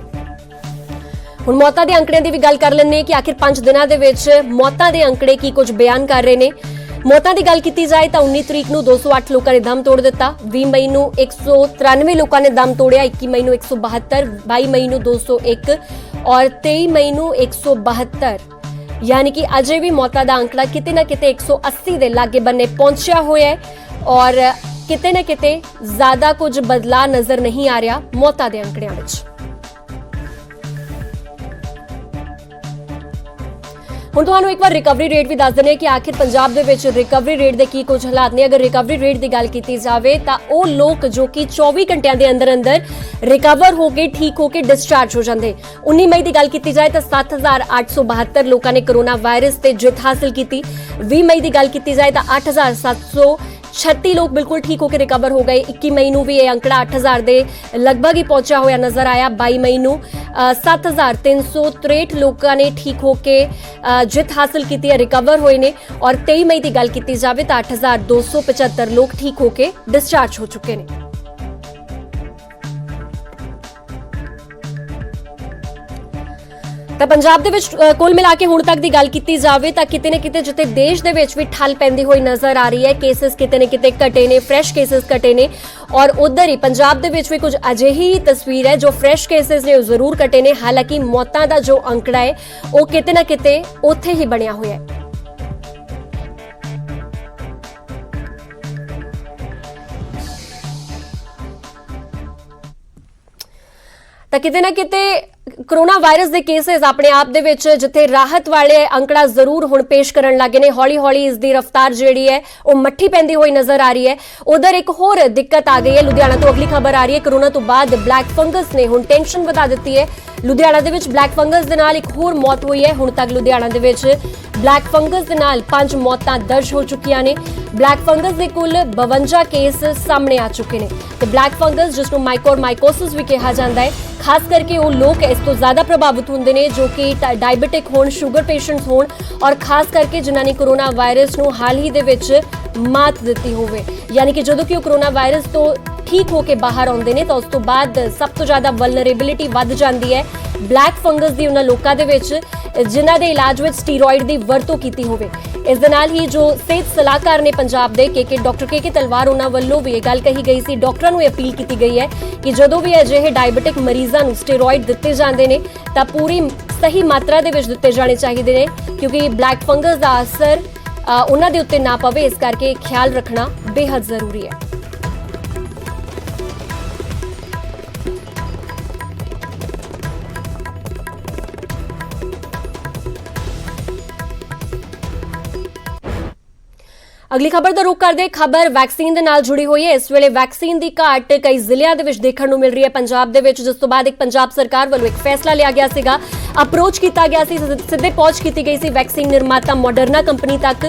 ਹੁਣ ਮੌਤਾਂ ਦੇ ਅੰਕੜਿਆਂ ਦੀ ਵੀ ਗੱਲ ਕਰ ਲੈਂਦੇ ਹਾਂ ਕਿ ਆਖਿਰ 5 ਦਿਨਾਂ ਦੇ ਵਿੱਚ ਮੌਤਾਂ ਦੇ ਅੰਕੜੇ ਕੀ ਕੁਝ ਬਿਆਨ ਕਰ ਰਹੇ ਨੇ। ਮੌਤਾਂ ਦੀ ਗੱਲ ਕੀਤੀ ਜਾਏ ਤਾਂ 19 ਤਰੀਕ ਨੂੰ 208 ਲੋਕਾਂ ਨੇ ਦਮ ਤੋੜ ਦਿੱਤਾ, 20 ਮਈ ਨੂੰ 193 ਲੋਕਾਂ ਨੇ ਦਮ ਤੋੜਿਆ, 21 ਮਈ ਨੂੰ 172, 22 ਮਈ ਨੂੰ 201 ਔਰ 23 ਮਈ ਨੂੰ 172 ਯਾਨੀ ਕਿ ਅਜੇ ਵੀ ਮੌਤਾਂ ਦਾ ਅੰਕੜਾ ਕਿਤੇ ਨਾ ਕਿਤੇ 180 ਦੇ ਲਾਗੇ ਬੰਨੇ ਪਹੁੰਚਿਆ ਹੋਇਆ ਹੈ ਔਰ ਕਿਤੇ ਨਾ ਕਿਤੇ ਜ਼ਿਆਦਾ ਕੁਝ ਬਦਲਾਅ ਨਜ਼ਰ ਨਹੀਂ ਆ ਰਿਹਾ ਮੌਤਾਂ ਦੇ ਅੰਕੜਿਆਂ ਵਿੱਚ। ਹੁਣ ਤੁਹਾਨੂੰ ਇੱਕ ਵਾਰ ਰਿਕਵਰੀ ਰੇਟ ਵੀ ਦੱਸ ਦਿੰਦੇ ਹਾਂ ਕਿ ਆਖਿਰ ਪੰਜਾਬ ਦੇ ਵਿੱਚ ਰਿਕਵਰੀ ਰੇਟ ਦੇ ਕੀ ਕੁਝ ਹਾਲਾਤ ਨੇ। ਅਗਰ ਰਿਕਵਰੀ ਰੇਟ ਦੀ ਗੱਲ ਕੀਤੀ ਜਾਵੇ ਤਾਂ ਉਹ ਲੋਕ ਜੋ ਕਿ 24 ਘੰਟਿਆਂ ਦੇ ਅੰਦਰ ਅੰਦਰ ਰਿਕਵਰ ਹੋ ਕੇ ਠੀਕ ਹੋ ਕੇ ਡਿਸਚਾਰਜ ਹੋ ਜਾਂਦੇ। 19 ਮਈ ਦੀ ਗੱਲ ਕੀਤੀ ਜਾਏ ਤਾਂ 7872 ਲੋਕਾਂ ਨੇ ਕੋਰੋਨਾ ਵਾਇਰਸ ਤੇ ਜਿੱਤ ਹਾਸਲ ਕੀਤੀ। 20 ਮਈ ਦੀ ਗੱਲ ਕੀਤੀ ਜਾਏ ਤਾਂ 8736 ਲੋਕ ਬਿਲਕੁਲ ਠੀਕ ਹੋ ਕੇ ਰਿਕਵਰ ਹੋ ਗਏ। 21 ਮਈ ਨੂੰ ਵੀ ਇਹ ਅੰਕੜਾ 8000 ਦੇ ਲਗਭਗ ਹੀ ਪਹੁੰਚਿਆ ਹੋਇਆ ਨਜ਼ਰ ਆਇਆ। 22 ਮਈ ਨੂੰ 7363 ਲੋਕਾਂ ਨੇ ਠੀਕ ਹੋ ਕੇ ਜਿੱਤ ਹਾਸਲ ਕੀਤੀ ਹੈ, ਰਿਕਵਰ ਹੋਏ ਨੇ ਔਰ 23 ਮਈ ਦੀ ਗੱਲ ਕੀਤੀ ਜਾਵੇ ਤਾਂ 8275 ਲੋਕ ਠੀਕ ਹੋ ਕੇ ਡਿਸਚਾਰਜ ਹੋ ਚੁੱਕੇ ਨੇ। ਤਾਂ ਪੰਜਾਬ ਦੇ ਵਿੱਚ ਕੁੱਲ ਮਿਲਾ ਕੇ ਹੁਣ ਤੱਕ ਦੀ ਗੱਲ ਕੀਤੀ ਜਾਵੇ ਤਾਂ ਕਿਤੇ ਨਾ ਕਿਤੇ ਜਿੱਥੇ ਦੇਸ਼ ਦੇ ਵਿੱਚ ਵੀ ਠੱਲ ਪੈਂਦੀ ਹੋਈ ਨਜ਼ਰ ਆ ਰਹੀ ਹੈ, ਕੇਸਿਸ ਕਿਤੇ ਨਾ ਕਿਤੇ ਘਟੇ ਨੇ, ਫਰੈਸ਼ ਕੇਸਿਸ ਘਟੇ ਨੇ ਔਰ ਉਧਰ ਹੀ ਪੰਜਾਬ ਦੇ ਵਿੱਚ ਵੀ ਕੁਝ ਅਜਿਹੀ ਤਸਵੀਰ ਹੈ ਜੋ ਫਰੈਸ਼ ਕੇਸਿਸ ਨੇ ਉਹ ਜ਼ਰੂਰ ਘਟੇ ਨੇ। ਹਾਲਾਂਕਿ ਮੌਤਾਂ ਦਾ ਜੋ ਅੰਕੜਾ ਹੈ ਉਹ ਕਿਤੇ ਨਾ ਕਿਤੇ ਉੱਥੇ ਹੀ ਬਣਿਆ ਹੋਇਆ ਹੈ। ਤਾਂ ਕਿਤੇ ਨਾ ਕਿਤੇ ਕੋਰੋਨਾ ਵਾਇਰਸ ਦੇ ਕੇਸਿਸ ਆਪਣੇ ਆਪ ਦੇ ਵਿੱਚ ਜਿੱਥੇ ਰਾਹਤ ਵਾਲੇ ਅੰਕੜਾ ਜ਼ਰੂਰ ਹੁਣ ਪੇਸ਼ ਕਰਨ ਲੱਗੇ ਨੇ, ਹੌਲੀ-ਹੌਲੀ ਇਸ ਦੀ ਰਫ਼ਤਾਰ ਜਿਹੜੀ ਹੈ ਉਹ ਮੱਠੀ ਪੈਂਦੀ ਹੋਈ ਨਜ਼ਰ ਆ ਰਹੀ ਹੈ। ਉਧਰ ਇੱਕ ਹੋਰ ਦਿੱਕਤ ਆ ਗਈ ਹੈ, ਲੁਧਿਆਣਾ ਤੋਂ ਅਗਲੀ ਖਬਰ ਆ ਰਹੀ ਹੈ। ਕੋਰੋਨਾ ਤੋਂ ਬਾਅਦ ਬਲੈਕ ਫੰਗਸ ਨੇ ਹੁਣ ਟੈਂਸ਼ਨ ਵਧਾ ਦਿੱਤੀ ਹੈ। ਲੁਧਿਆਣਾ ਦੇ ਵਿੱਚ ਬਲੈਕ ਫੰਗਸ ਦੇ ਨਾਲ ਇੱਕ ਹੋਰ ਮੌਤ ਹੋਈ ਹੈ। ਹੁਣ ਤੱਕ ਲੁਧਿਆਣਾ ਦੇ ਵਿੱਚ ਬਲੈਕ ਫੰਗਸ ਦੇ ਨਾਲ 5 ਮੌਤਾਂ ਦਰਜ ਹੋ ਚੁੱਕੀਆਂ ਨੇ। ਬਲੈਕ ਫੰਗਸ ਦੇ ਕੁੱਲ 52 ਕੇਸ ਸਾਹਮਣੇ ਆ ਚੁੱਕੇ ਨੇ ਤੇ ਬਲੈਕ ਫੰਗਸ ਜਿਸ ਨੂੰ ਮਾਈਕੋਰਮਾਈਕੋਸਿਸ ਵੀ ਕਿਹਾ ਜਾਂਦਾ ਹੈ, ਖਾਸ ਕਰਕੇ ਉਹ ਲੋਕ ਇਸ ਤੋਂ ਜ਼ਿਆਦਾ ਪ੍ਰਭਾਵਿਤ ਹੁੰਦੇ ਨੇ ਜੋ ਕਿ ਡਾਇਬੀਟਿਕ ਹੋਣ, ਸ਼ੂਗਰ ਪੇਸ਼ੈਂਟਸ ਹੋਣ ਔਰ ਖਾਸ ਕਰਕੇ ਜਿਨ੍ਹਾਂ ਨੇ ਕੋਰੋਨਾ ਵਾਇਰਸ ਨੂੰ ਹਾਲ ਹੀ ਦੇ ਵਿੱਚ ਮਾਤ ਦਿੱਤੀ ਹੋਵੇ। ਯਾਨੀ ਕਿ ਜਦੋਂ ਕਿ ਉਹ ਕੋਰੋਨਾ ਵਾਇਰਸ ਤੋਂ ਠੀਕ ਹੋ ਕੇ ਬਾਹਰ ਆਉਂਦੇ ਨੇ ਤਾਂ ਉਸ ਤੋਂ ਬਾਅਦ ਸਭ ਤੋਂ ਜ਼ਿਆਦਾ ਵਲਨਰੇਬਿਲਿਟੀ ਵੱਧ ਜਾਂਦੀ ਹੈ ਬਲੈਕ ਫੰਗਸ ਦੀ ਉਹਨਾਂ ਲੋਕਾਂ ਦੇ ਵਿੱਚ ਜਿਨ੍ਹਾਂ ਦੇ ਇਲਾਜ ਵਿੱਚ ਸਟੀਰੋਇਡ ਦੀ ਵਰਤੋਂ ਕੀਤੀ ਹੋਵੇ। ਇਸ ਦੇ ਨਾਲ ਹੀ ਜੋ ਸਿਹਤ ਸਲਾਹਕਾਰ ਨੇ ਪੰਜਾਬ ਦੇ ਡਾਕਟਰ ਕੇ ਤਲਵਾਰ, ਉਹਨਾਂ ਵੱਲੋਂ ਵੀ ਇਹ ਗੱਲ ਕਹੀ ਗਈ ਸੀ, ਡਾਕਟਰਾਂ ਨੂੰ ਇਹ ਅਪੀਲ ਕੀਤੀ ਗਈ ਹੈ ਕਿ ਜਦੋਂ ਵੀ ਅਜਿਹੇ ਡਾਇਬੀਟਿਕ ਮਰੀਜ਼ਾਂ ਨੂੰ ਸਟੀਰੋਇਡ ਦਿੱਤੇ ਜਾਂਦੇ ਨੇ ਤਾਂ ਪੂਰੀ ਸਹੀ ਮਾਤਰਾ ਦੇ ਵਿੱਚ ਦਿੱਤੇ ਜਾਣੇ ਚਾਹੀਦੇ ਨੇ ਕਿਉਂਕਿ ਬਲੈਕ ਫੰਗਸ ਦਾ ਅਸਰ ਉਹਨਾਂ ਦੇ ਉੱਤੇ ਨਾ ਪਵੇ। ਇਸ ਕਰਕੇ ਖਿਆਲ ਰੱਖਣਾ ਬੇहद ਜ਼ਰੂਰੀ ਹੈ। ਅਗਲੀ ਖਬਰ ਦਾ ਰੁਖ ਕਰਦੇ ਖਬਰ ਵੈਕਸੀਨ ਦੇ ਨਾਲ ਜੁੜੀ ਹੋਈ ਹੈ। ਇਸ ਵੇਲੇ ਵੈਕਸੀਨ ਦੀ ਘਾਟ ਕਈ ਜ਼ਿਲ੍ਹਿਆਂ ਦੇ ਵਿੱਚ ਦੇਖਣ ਨੂੰ ਮਿਲ ਰਹੀ ਹੈ ਪੰਜਾਬ ਦੇ ਵਿੱਚ, ਜਿਸ ਤੋਂ ਬਾਅਦ ਇੱਕ ਪੰਜਾਬ ਸਰਕਾਰ ਵੱਲੋਂ ਇੱਕ ਫੈਸਲਾ ਲਿਆ ਗਿਆ ਸੀਗਾ, ਅਪਰੋਚ ਕੀਤਾ ਗਿਆ ਸੀ, ਸਿੱਧੇ ਪਹੁੰਚ ਕੀਤੀ ਗਈ ਸੀ ਵੈਕਸੀਨ ਨਿਰਮਾਤਾ ਮੋਡਰਨਾ ਕੰਪਨੀ ਤੱਕ।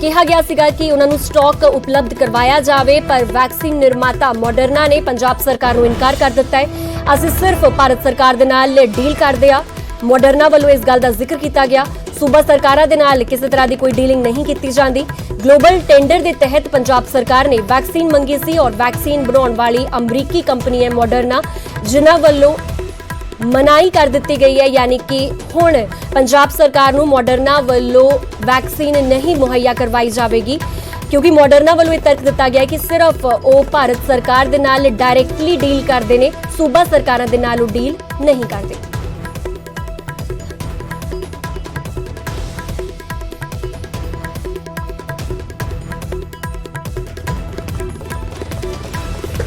ਕਿਹਾ ਗਿਆ ਸੀਗਾ ਕਿ ਉਹਨਾਂ ਨੂੰ ਸਟਾਕ ਉਪਲਬਧ ਕਰਵਾਇਆ ਜਾਵੇ ਪਰ ਵੈਕਸੀਨ ਨਿਰਮਾਤਾ ਮੋਡਰਨਾ ਨੇ ਪੰਜਾਬ ਸਰਕਾਰ ਨੂੰ ਇਨਕਾਰ ਕਰ ਦਿੱਤਾ ਹੈ। ਅਸੀਂ ਸਿਰਫ ਭਾਰਤ ਸਰਕਾਰ ਦੇ ਨਾਲ ਡੀਲ ਕਰਦੇ ਆ। ਮੋਡਰਨਾ ਵੱਲੋਂ ਇਸ ਗੱਲ ਦਾ ਜ਼ਿਕਰ ਕੀਤਾ ਗਿਆ, ਸੂਬਾ ਸਰਕਾਰਾਂ ਦੇ ਨਾਲ ਕਿਸੇ ਤਰ੍ਹਾਂ ਦੀ ਕੋਈ ਡੀਲਿੰਗ ਨਹੀਂ ਕੀਤੀ ਜਾਂਦੀ। ਗਲੋਬਲ ਟੈਂਡਰ ਦੇ ਤਹਿਤ ਪੰਜਾਬ ਸਰਕਾਰ ਨੇ ਵੈਕਸੀਨ ਮੰਗੀ ਸੀ ਔਰ ਵੈਕਸੀਨ ਬਣਾਉਣ ਵਾਲੀ ਅਮਰੀਕੀ ਕੰਪਨੀ ਹੈ ਮੋਡਰਨਾ, ਜਿਨ੍ਹਾਂ ਵੱਲੋਂ ਮਨਾਹੀ ਕਰ ਦਿੱਤੀ ਗਈ ਹੈ। ਯਾਨੀ ਕਿ ਹੁਣ ਪੰਜਾਬ ਸਰਕਾਰ ਨੂੰ ਮੋਡਰਨਾ ਵੱਲੋਂ ਵੈਕਸੀਨ ਨਹੀਂ ਮੁਹੱਈਆ ਕਰਵਾਈ ਜਾਵੇਗੀ ਕਿਉਂਕਿ ਮੋਡਰਨਾ ਵੱਲੋਂ ਇਹ ਤਰਕ ਦਿੱਤਾ ਗਿਆ ਕਿ ਸਿਰਫ ਉਹ ਭਾਰਤ ਸਰਕਾਰ ਦੇ ਨਾਲ ਡਾਇਰੈਕਟਲੀ ਡੀਲ ਕਰਦੇ ਨੇ, ਸੂਬਾ ਸਰਕਾਰਾਂ ਦੇ ਨਾਲ ਉਹ ਡੀਲ ਨਹੀਂ ਕਰਦੇ।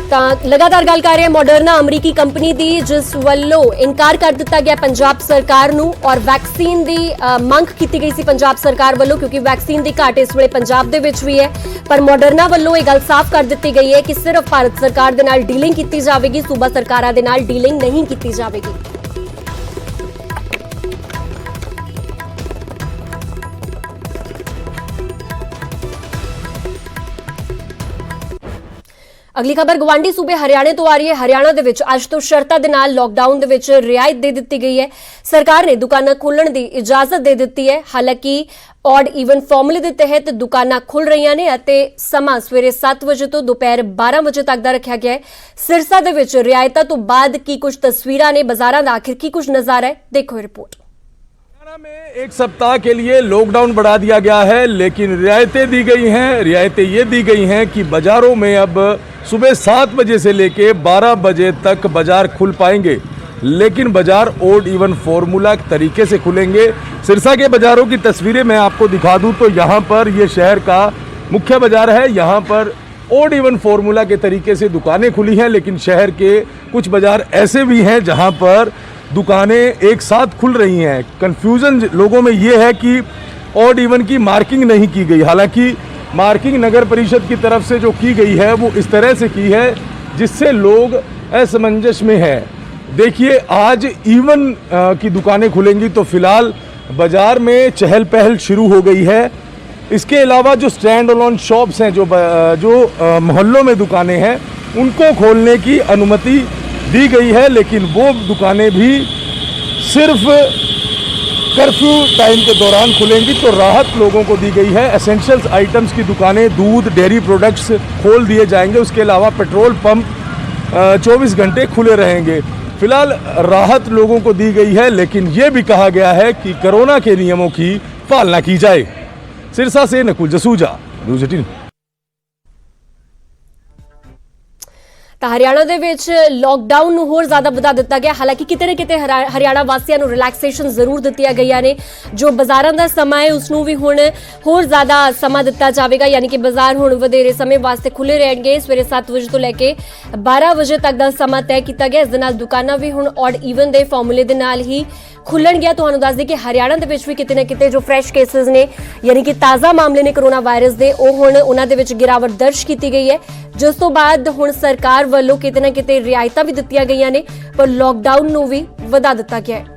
ਤਾਂ ਲਗਾਤਾਰ ਗੱਲ ਕਰ ਰਹੇ ਹਾਂ ਮੋਡਰਨਾ ਅਮਰੀਕੀ ਕੰਪਨੀ ਦੀ, ਜਿਸ ਵੱਲੋਂ ਇਨਕਾਰ ਕਰ ਦਿੱਤਾ ਗਿਆ ਪੰਜਾਬ ਸਰਕਾਰ ਨੂੰ ਔਰ ਵੈਕਸੀਨ ਦੀ ਮੰਗ ਕੀਤੀ ਗਈ ਸੀ ਪੰਜਾਬ ਸਰਕਾਰ ਵੱਲੋਂ ਕਿਉਂਕਿ ਵੈਕਸੀਨ ਦੀ ਘਾਟ ਇਸ ਵੇਲੇ ਪੰਜਾਬ ਦੇ ਵਿੱਚ ਵੀ ਹੈ। ਪਰ ਮੋਡਰਨਾ ਵੱਲੋਂ ਇਹ ਗੱਲ ਸਾਫ਼ ਕਰ ਦਿੱਤੀ ਗਈ ਹੈ ਕਿ ਸਿਰਫ ਭਾਰਤ ਸਰਕਾਰ ਦੇ ਨਾਲ ਡੀਲਿੰਗ ਕੀਤੀ ਜਾਵੇਗੀ, ਸੂਬਾ ਸਰਕਾਰਾਂ ਦੇ ਨਾਲ ਡੀਲਿੰਗ ਨਹੀਂ ਕੀਤੀ ਜਾਵੇਗੀ। ਅਗਲੀ ਖਬਰ ਗਵਾਂਢੀ ਸੂਬੇ ਹਰਿਆਣੇ ਤੋਂ ਆ ਰਹੀ ਹੈ। ਹਰਿਆਣਾ ਦੇ ਵਿੱਚ ਅੱਜ ਤੋਂ ਸ਼ਰਤਾਂ ਦੇ ਨਾਲ ਲੋਕਡਾਊਨ ਦੇ ਵਿੱਚ ਰਿਆਇਤ ਦੇ ਦਿੱਤੀ ਗਈ ਹੈ। ਸਰਕਾਰ ਨੇ ਦੁਕਾਨਾਂ ਖੋਲ੍ਹਣ ਦੀ ਇਜਾਜ਼ਤ ਦੇ ਦਿੱਤੀ ਹੈ। ਹਾਲਾਂਕਿ ऑड ਈਵਨ ਫਾਰਮੂਲੇ ਦੇ ਤਹਿਤ ਦੁਕਾਨਾਂ ਖੁੱਲ ਰਹੀਆਂ ਨੇ ਅਤੇ ਸਮਾਂ ਸਵੇਰੇ 7 ਵਜੇ ਤੋਂ ਦੁਪਹਿਰ 12 ਵਜੇ ਤੱਕ ਦਾ ਰੱਖਿਆ ਗਿਆ ਹੈ। ਸਿਰਸਾ ਦੇ ਵਿੱਚ ਰਿਆਇਤਾਂ ਤੋਂ ਬਾਅਦ ਕੀ ਕੁਝ ਤਸਵੀਰਾਂ ਨੇ, ਬਾਜ਼ਾਰਾਂ ਦਾ ਆਖਿਰ ਕੀ ਕੁਝ नजारा है, देखो रिपोर्ट। में एक सप्ताह के लिए लॉकडाउन बढ़ा दिया गया है, लेकिन रियायतें दी गई हैं। रियायतें ये दी गई हैं कि बाजारों में अब सुबह 7 बजे से लेके 12 बजे तक बाजार खुल पाएंगे, लेकिन बाजार ऑड इवन फॉर्मूला तरीके से खुलेंगे। सिरसा के बाजारों की तस्वीरें मैं आपको दिखा दूं तो यहाँ पर ये शहर का मुख्य बाजार है। यहाँ पर ऑड इवन फॉर्मूला के तरीके से दुकानें खुली हैं, लेकिन शहर के कुछ बाजार ऐसे भी हैं जहाँ पर दुकानें एक साथ खुल रही हैं। कंफ्यूजन लोगों में ये है कि ऑड इवन की मार्किंग नहीं की गई, हालांकि मार्किंग नगर परिषद की तरफ से जो की गई है वो इस तरह से की है जिससे लोग असमंजस में हैं। देखिए, आज इवन की दुकानें खुलेंगी तो फिलहाल बाजार में चहल पहल शुरू हो गई है। इसके अलावा जो स्टैंड अलोन शॉप्स हैं, जो मोहल्लों में दुकानें हैं, उनको खोलने की अनुमति दी गई है, लेकिन वो दुकानें भी सिर्फ कर्फ्यू टाइम के दौरान खुलेंगी। तो राहत लोगों को दी गई है। एसेंशियल्स आइटम्स की दुकानें, दूध, डेयरी प्रोडक्ट्स खोल दिए जाएंगे। उसके अलावा पेट्रोल पंप 24 घंटे खुले रहेंगे। फिलहाल राहत लोगों को दी गई है, लेकिन ये भी कहा गया है कि कोरोना के नियमों की पालना की जाए। सिरसा से नकुल जसूजा, न्यूज़ 18। ਤਾਂ ਹਰਿਆਣਾ ਦੇ ਵਿੱਚ ਲੋਕਡਾਊਨ ਨੂੰ ਹੋਰ ਜ਼ਿਆਦਾ ਵਧਾ ਦਿੱਤਾ ਗਿਆ। ਹਾਲਾਂਕਿ ਕਿਤੇ ਨਾ ਕਿਤੇ ਹਰਿਆਣਾ ਵਾਸੀਆਂ ਨੂੰ ਰਿਲੈਕਸੇਸ਼ਨ ਜ਼ਰੂਰ ਦਿੱਤੀਆਂ ਗਈਆਂ ਨੇ। ਜੋ ਬਾਜ਼ਾਰਾਂ ਦਾ ਸਮਾਂ ਹੈ ਉਸ ਨੂੰ ਵੀ ਹੁਣ ਹੋਰ ਜ਼ਿਆਦਾ ਸਮਾਂ ਦਿੱਤਾ ਜਾਵੇਗਾ, ਯਾਨੀ ਕਿ ਬਾਜ਼ਾਰ ਹੁਣ ਵਧੇਰੇ ਸਮੇਂ ਵਾਸਤੇ ਖੁੱਲੇ ਰਹਿਣਗੇ। ਸਵੇਰੇ 7 ਵਜੇ ਤੋਂ ਲੈ ਕੇ 12 ਵਜੇ ਤੱਕ ਦਾ ਸਮਾਂ ਤੈਅ ਕੀਤਾ ਗਿਆ। ਇਸ ਦੇ ਨਾਲ ਦੁਕਾਨਾਂ ਵੀ ਹੁਣ ਔਡ ਈਵਨ ਦੇ ਫਾਰਮੂਲੇ ਦੇ ਨਾਲ ਹੀ ਖੁੱਲਣਗੀਆਂ। ਤੁਹਾਨੂੰ ਦੱਸ ਦੇ ਕਿ ਹਰਿਆਣਾ ਦੇ ਵਿੱਚ ਵੀ ਕਿਤੇ ਨਾ ਕਿਤੇ ਜੋ ਫਰੈਸ਼ ਕੇਸਿਸ ਨੇ, ਯਾਨੀ ਕਿ ਤਾਜ਼ਾ ਮਾਮਲੇ ਨੇ ਕੋਰੋਨਾ ਵਾਇਰਸ ਦੇ, ਉਹ ਹੁਣ ਉਹਨਾਂ ਦੇ ਵਿੱਚ ਗਿਰਾਵਟ ਦਰਜ ਕੀਤੀ ਗਈ ਹੈ, ਜਿਸ ਤੋਂ ਬਾਅਦ ਹੁਣ ਸਰਕਾਰ ਵੱਲੋਂ ਕਿਤੇ ਨਾ ਕਿਤੇ ਰਿਆਇਤਾਂ ਵੀ ਦਿੱਤੀਆਂ ਗਈਆਂ ਨੇ, ਪਰ ਲੋਕਡਾਊਨ ਨੂੰ ਵੀ ਵਧਾ ਦਿੱਤਾ ਗਿਆ ਹੈ।